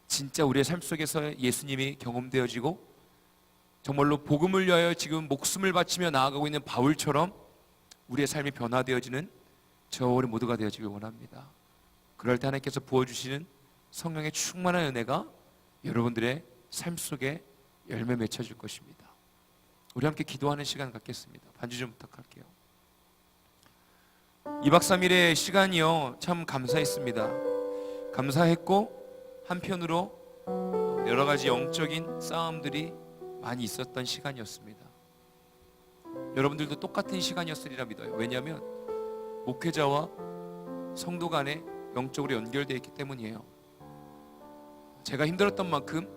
진짜 우리의 삶 속에서 예수님이 경험되어지고 정말로 복음을 위하여 지금 목숨을 바치며 나아가고 있는 바울처럼 우리의 삶이 변화되어지는 저 우리 모두가 되어지길 원합니다. 그럴 때 하나님께서 부어주시는 성령의 충만한 은혜가 여러분들의 삶 속에 열매 맺혀질 것입니다. 우리 함께 기도하는 시간 갖겠습니다. 반주 좀 부탁할게요. 2박 3일의 시간이요 참 감사했습니다. 감사했고 한편으로 여러 가지 영적인 싸움들이 많이 있었던 시간이었습니다. 여러분들도 똑같은 시간이었으리라 믿어요. 왜냐하면 목회자와 성도 간에 영적으로 연결되어 있기 때문이에요. 제가 힘들었던 만큼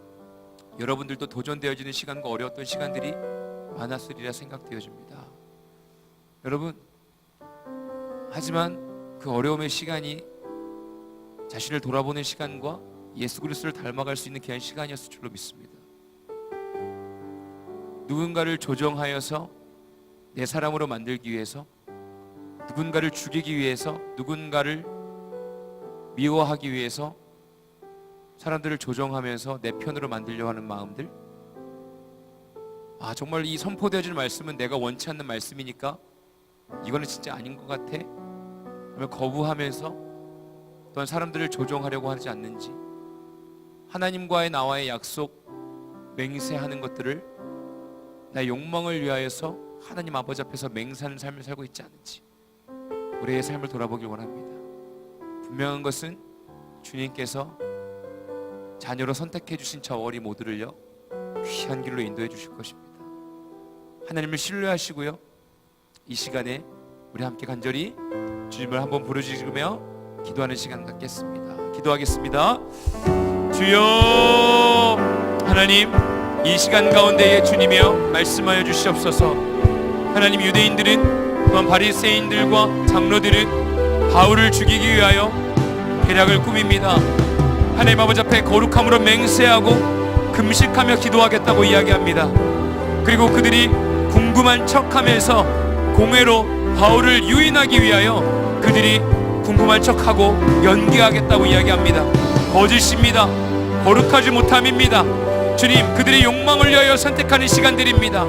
여러분들도 도전되어지는 시간과 어려웠던 시간들이 많았으리라 생각되어집니다. 여러분, 하지만 그 어려움의 시간이 자신을 돌아보는 시간과 예수 그리스도를 닮아갈 수 있는 귀한 시간이었을 줄로 믿습니다. 누군가를 조정하여서 내 사람으로 만들기 위해서, 누군가를 죽이기 위해서, 누군가를 미워하기 위해서 사람들을 조정하면서 내 편으로 만들려고 하는 마음들, 정말 이 선포되어지는 말씀은 내가 원치 않는 말씀이니까 이거는 진짜 아닌 것 같아, 그러면 거부하면서 또한 사람들을 조정하려고 하지 않는지, 하나님과의 나와의 약속 맹세하는 것들을 나의 욕망을 위하여서 하나님 아버지 앞에서 맹세하는 삶을 살고 있지 않은지 우리의 삶을 돌아보길 원합니다. 분명한 것은 주님께서 자녀로 선택해 주신 저 어리 모두를요 귀한 길로 인도해 주실 것입니다. 하나님을 신뢰하시고요, 이 시간에 우리 함께 간절히 주님을 한번 부르짖으며 기도하는 시간 갖겠습니다. 기도하겠습니다. 주여, 하나님, 이 시간 가운데에 주님이여 말씀하여 주시옵소서. 하나님, 유대인들은 또한 바리새인들과 장로들은 바울을 죽이기 위하여 계략을 꾸밉니다. 하나님 아버지 앞에 거룩함으로 맹세하고 금식하며 기도하겠다고 이야기합니다. 그리고 그들이 궁금한 척하면서 공회로 바울을 유인하기 위하여 그들이 궁금한 척하고 연기하겠다고 이야기합니다. 거짓입니다. 거룩하지 못함입니다. 주님, 그들의 욕망을 위하여 선택하는 시간들입니다.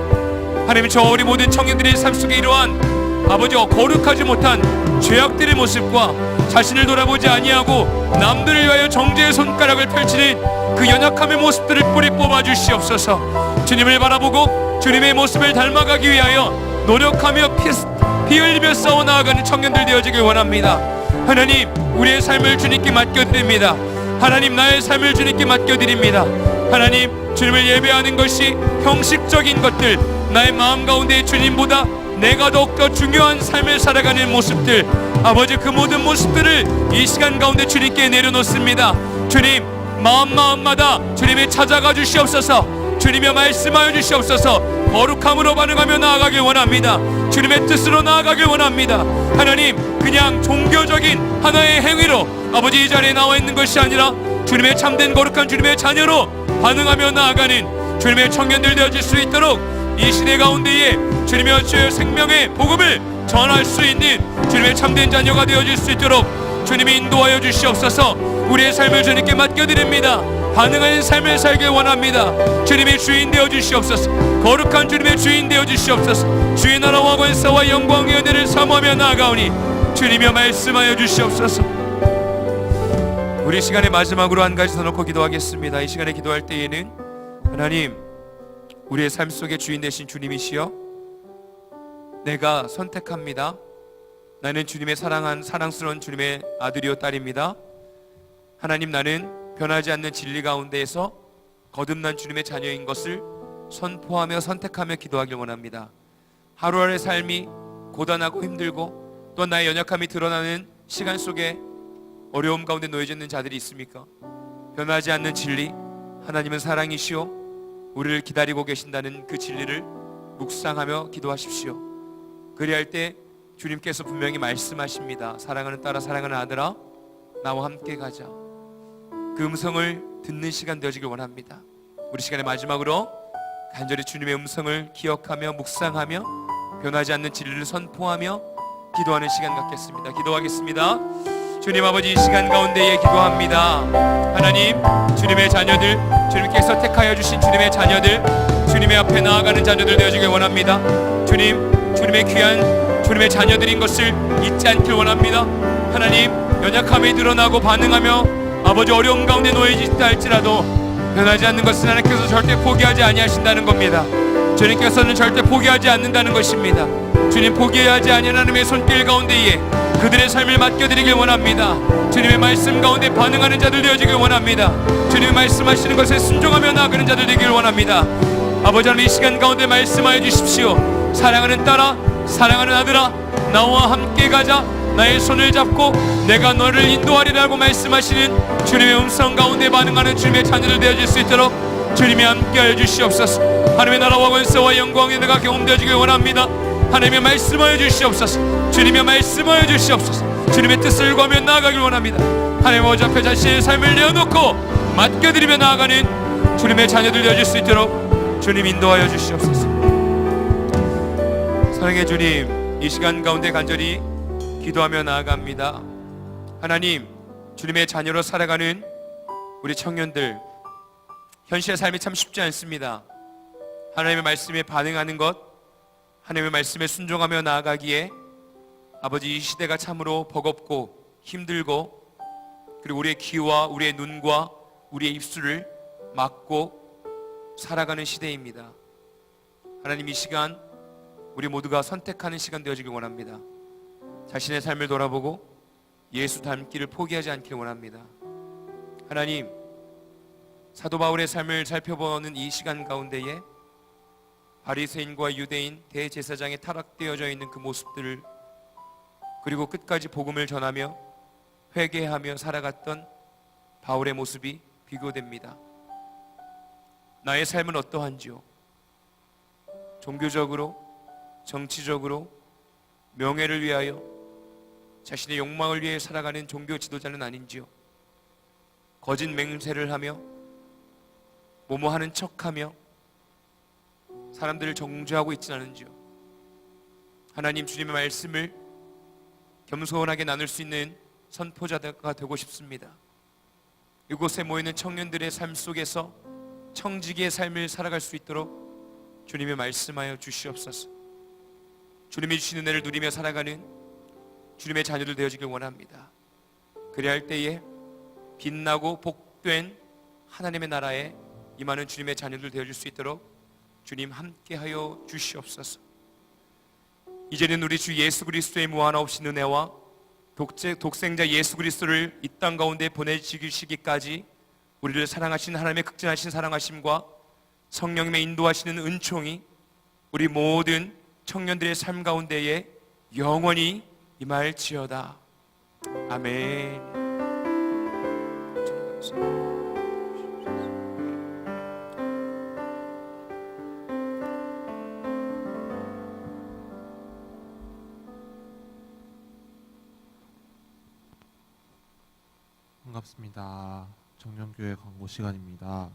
하나님, 저 우리 모든 청년들의 삶 속에 이러한 아버지와 거룩하지 못한 죄악들의 모습과 자신을 돌아보지 아니하고 남들을 위하여 정죄의 손가락을 펼치는 그 연약함의 모습들을 뿌리 뽑아 주시옵소서. 주님을 바라보고 주님의 모습을 닮아가기 위하여 노력하며 피 흘리며 싸워 나아가는 청년들 되어지길 원합니다. 하나님, 우리의 삶을 주님께 맡겨드립니다. 하나님, 나의 삶을 주님께 맡겨드립니다. 하나님, 주님을 예배하는 것이 형식적인 것들, 나의 마음 가운데 주님보다 내가 더욱더 중요한 삶을 살아가는 모습들, 아버지, 그 모든 모습들을 이 시간 가운데 주님께 내려놓습니다. 주님, 마음마다 주님이 찾아가 주시옵소서. 주님의 말씀하여 주시옵소서. 거룩함으로 반응하며 나아가길 원합니다. 주님의 뜻으로 나아가길 원합니다. 하나님, 그냥 종교적인 하나의 행위로 아버지 이 자리에 나와 있는 것이 아니라 주님의 참된 거룩한 주님의 자녀로 반응하며 나아가는 주님의 청년들 되어질 수 있도록 이 시대 가운데에 주님의 어찌하여 생명의 복음을 전할 수 있는 주님의 참된 자녀가 되어질 수 있도록 주님이 인도하여 주시옵소서. 우리의 삶을 주님께 맡겨드립니다. 반응하는 삶을 살길 원합니다. 주님의 주인 되어 주시옵소서. 거룩한 주님의 주인 되어 주시옵소서. 주의 나라와 권세와 영광의 은혜를 사모하며 나아가오니 주님이여 말씀하여 주시옵소서. 우리 시간의 마지막으로 한 가지 더 놓고 기도하겠습니다. 이 시간에 기도할 때에는 하나님, 우리의 삶 속에 주인 되신 주님이시여, 내가 선택합니다. 나는 주님의 사랑스러운 주님의 아들이요 딸입니다. 하나님, 나는 변하지 않는 진리 가운데에서 거듭난 주님의 자녀인 것을 선포하며 선택하며 기도하길 원합니다. 하루하루의 삶이 고단하고 힘들고 또 나의 연약함이 드러나는 시간 속에 어려움 가운데 놓여져 있는 자들이 있습니까? 변하지 않는 진리, 하나님은 사랑이시오, 우리를 기다리고 계신다는 그 진리를 묵상하며 기도하십시오. 그리할 때 주님께서 분명히 말씀하십니다. 사랑하는 딸아, 사랑하는 아들아, 나와 함께 가자. 그 음성을 듣는 시간 되어지길 원합니다. 우리 시간의 마지막으로 간절히 주님의 음성을 기억하며 묵상하며 변하지 않는 진리를 선포하며 기도하는 시간 갖겠습니다. 기도하겠습니다. 주님 아버지, 이 시간 가운데에 기도합니다. 하나님, 주님의 자녀들, 주님께서 택하여 주신 주님의 자녀들, 주님의 앞에 나아가는 자녀들 되어주길 원합니다. 주님, 주님의 귀한 주님의 자녀들인 것을 잊지 않길 원합니다. 하나님, 연약함이 드러나고 반응하며 아버지 어려움 가운데 놓여있다 할지라도 변하지 않는 것은 하나님께서 절대 포기하지 아니하신다는 겁니다. 주님께서는 절대 포기하지 않는다는 것입니다. 주님, 포기하지 아니하는 하나님의 손길 가운데에 그들의 삶을 맡겨드리길 원합니다. 주님의 말씀 가운데 반응하는 자들 되어지길 원합니다. 주님의 말씀하시는 것에 순종하며 나아가는 자들 되길 원합니다. 아버지 하나님, 이 시간 가운데 말씀하여 주십시오. 사랑하는 딸아, 사랑하는 아들아, 나와 함께 가자. 나의 손을 잡고 내가 너를 인도하리라고 말씀하시는 주님의 음성 가운데 반응하는 주님의 자녀들 되어질 수 있도록 주님이 함께하여 주시옵소서. 하나님의 나라와 권세와 영광의 내가 경험되어지길 원합니다. 하나님의 말씀하여 주시옵소서. 주님의 말씀하여 주시옵소서. 주님의 뜻을 구하며 나아가길 원합니다. 하나님 아버지 앞에 자신의 삶을 내어놓고 맡겨드리며 나아가는 주님의 자녀들 되어질 수 있도록 주님 인도하여 주시옵소서. 사랑의 주님, 이 시간 가운데 간절히 기도하며 나아갑니다. 하나님, 주님의 자녀로 살아가는 우리 청년들, 현실의 삶이 참 쉽지 않습니다. 하나님의 말씀에 반응하는 것, 하나님의 말씀에 순종하며 나아가기에 아버지, 이 시대가 참으로 버겁고 힘들고, 그리고 우리의 귀와 우리의 눈과 우리의 입술을 막고 살아가는 시대입니다. 하나님, 이 시간 우리 모두가 선택하는 시간 되어지길 원합니다. 자신의 삶을 돌아보고 예수 닮기를 포기하지 않기를 원합니다. 하나님, 사도 바울의 삶을 살펴보는 이 시간 가운데에 바리새인과 유대인 대제사장에 타락되어져 있는 그 모습들을, 그리고 끝까지 복음을 전하며 회개하며 살아갔던 바울의 모습이 비교됩니다. 나의 삶은 어떠한지요? 종교적으로, 정치적으로, 명예를 위하여, 자신의 욕망을 위해 살아가는 종교 지도자는 아닌지요? 거짓 맹세를 하며 뭐뭐 하는 척하며 사람들을 정죄하고 있지 않은지요? 하나님, 주님의 말씀을 겸손하게 나눌 수 있는 선포자가 되고 싶습니다. 이곳에 모이는 청년들의 삶 속에서 청지기의 삶을 살아갈 수 있도록 주님의 말씀하여 주시옵소서. 주님이 주신 은혜를 누리며 살아가는 주님의 자녀들 되어지길 원합니다. 그래야 할 때에 빛나고 복된 하나님의 나라에 임하는 주님의 자녀들 되어질 수 있도록 주님 함께하여 주시옵소서. 이제는 우리 주 예수 그리스도의 무한 없이 은혜와 독생자 예수 그리스도를 이 땅 가운데 보내주시기까지 우리를 사랑하신 하나님의 극진하신 사랑하심과 성령님의 인도하시는 은총이 우리 모든 청년들의 삶 가운데에 영원히 임할지어다. 아멘. 반갑습니다. 청년교회 광고 시간입니다.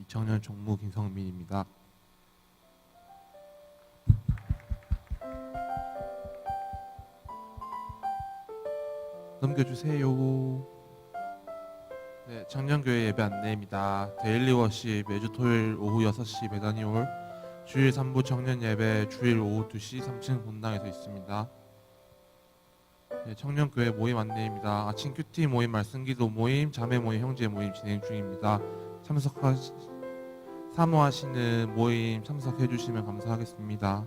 2청년 종무 김성민입니다. 넘겨주세요. 네, 청년교회 예배 안내입니다. 데일리 워십 매주 토요일 오후 6시 메다니홀, 주일 3부 청년 예배 주일 오후 2시 3층 본당에서 있습니다. 네, 청년교회 모임 안내입니다. 아침 큐티 모임, 말씀기도 모임, 자매 모임, 형제 모임 진행 중입니다. 사모하시는 모임 참석해 주시면 감사하겠습니다.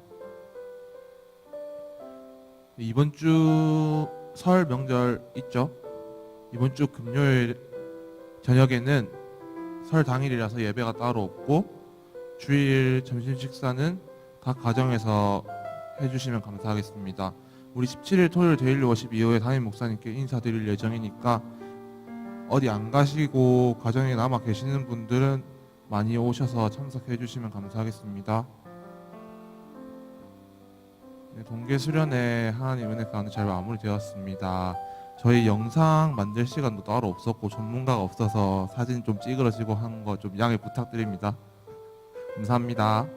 네, 이번 주 설 명절 있죠? 이번 주 금요일 저녁에는 설 당일이라서 예배가 따로 없고, 주일 점심 식사는 각 가정에서 해주시면 감사하겠습니다. 우리 17일 토요일 데일리 워십 이후에 담임 목사님께 인사드릴 예정이니까 어디 안 가시고 가정에 남아 계시는 분들은 많이 오셔서 참석해 주시면 감사하겠습니다. 네, 동계 수련회 하나님 은혜 가운데 잘 마무리되었습니다. 저희 영상 만들 시간도 따로 없었고 전문가가 없어서 사진 좀 찌그러지고 한 거 좀 양해 부탁드립니다. 감사합니다.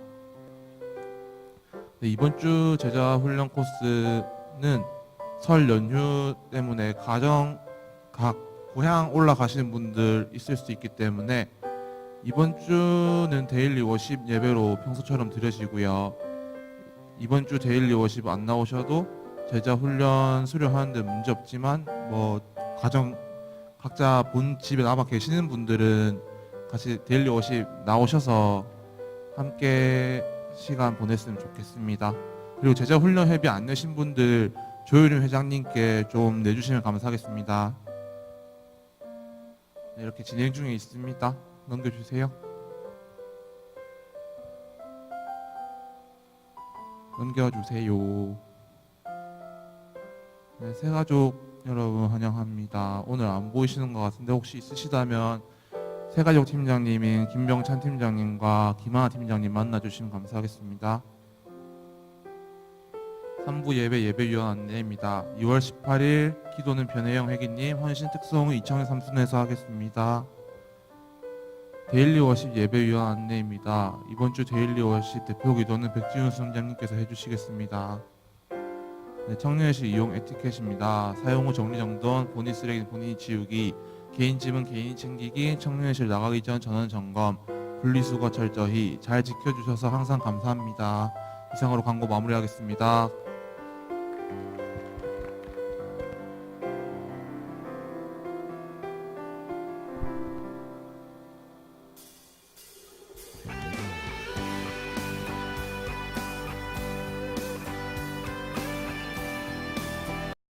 네, 이번 주 제자 훈련 코스 설 연휴 때문에 가정 각 고향 올라가시는 분들 있을 수 있기 때문에 이번 주는 데일리 워십 예배로 평소처럼 드려지고요. 이번 주 데일리 워십 안 나오셔도 제자 훈련 수료하는데 문제 없지만 뭐 가정 각자 본 집에 남아 계시는 분들은 같이 데일리 워십 나오셔서 함께 시간 보냈으면 좋겠습니다. 그리고 제자 훈련 회비 안 내신 분들 조유림 회장님께 좀 내주시면 감사하겠습니다. 네, 이렇게 진행 중에 있습니다. 넘겨주세요. 넘겨주세요. 네, 새가족 여러분 환영합니다. 오늘 안 보이시는 것 같은데 혹시 있으시다면 새가족 팀장님인 김병찬 팀장님과 김하나 팀장님 만나주시면 감사하겠습니다. 3부 예배위원 안내입니다. 2월 18일 기도는 변혜영 회기님, 헌신 특송은 이청현 삼순에서 하겠습니다. 데일리 워십 예배위원 안내입니다. 이번 주 데일리 워십 대표 기도는 백지훈 수장님께서 해주시겠습니다. 네, 청년회실 이용 에티켓입니다. 사용 후 정리정돈, 본인 쓰레기는 본인이 치우기, 개인 짐은 개인이 챙기기, 청년회실 나가기 전 전원 점검, 분리수거 철저히 잘 지켜주셔서 항상 감사합니다. 이상으로 광고 마무리하겠습니다.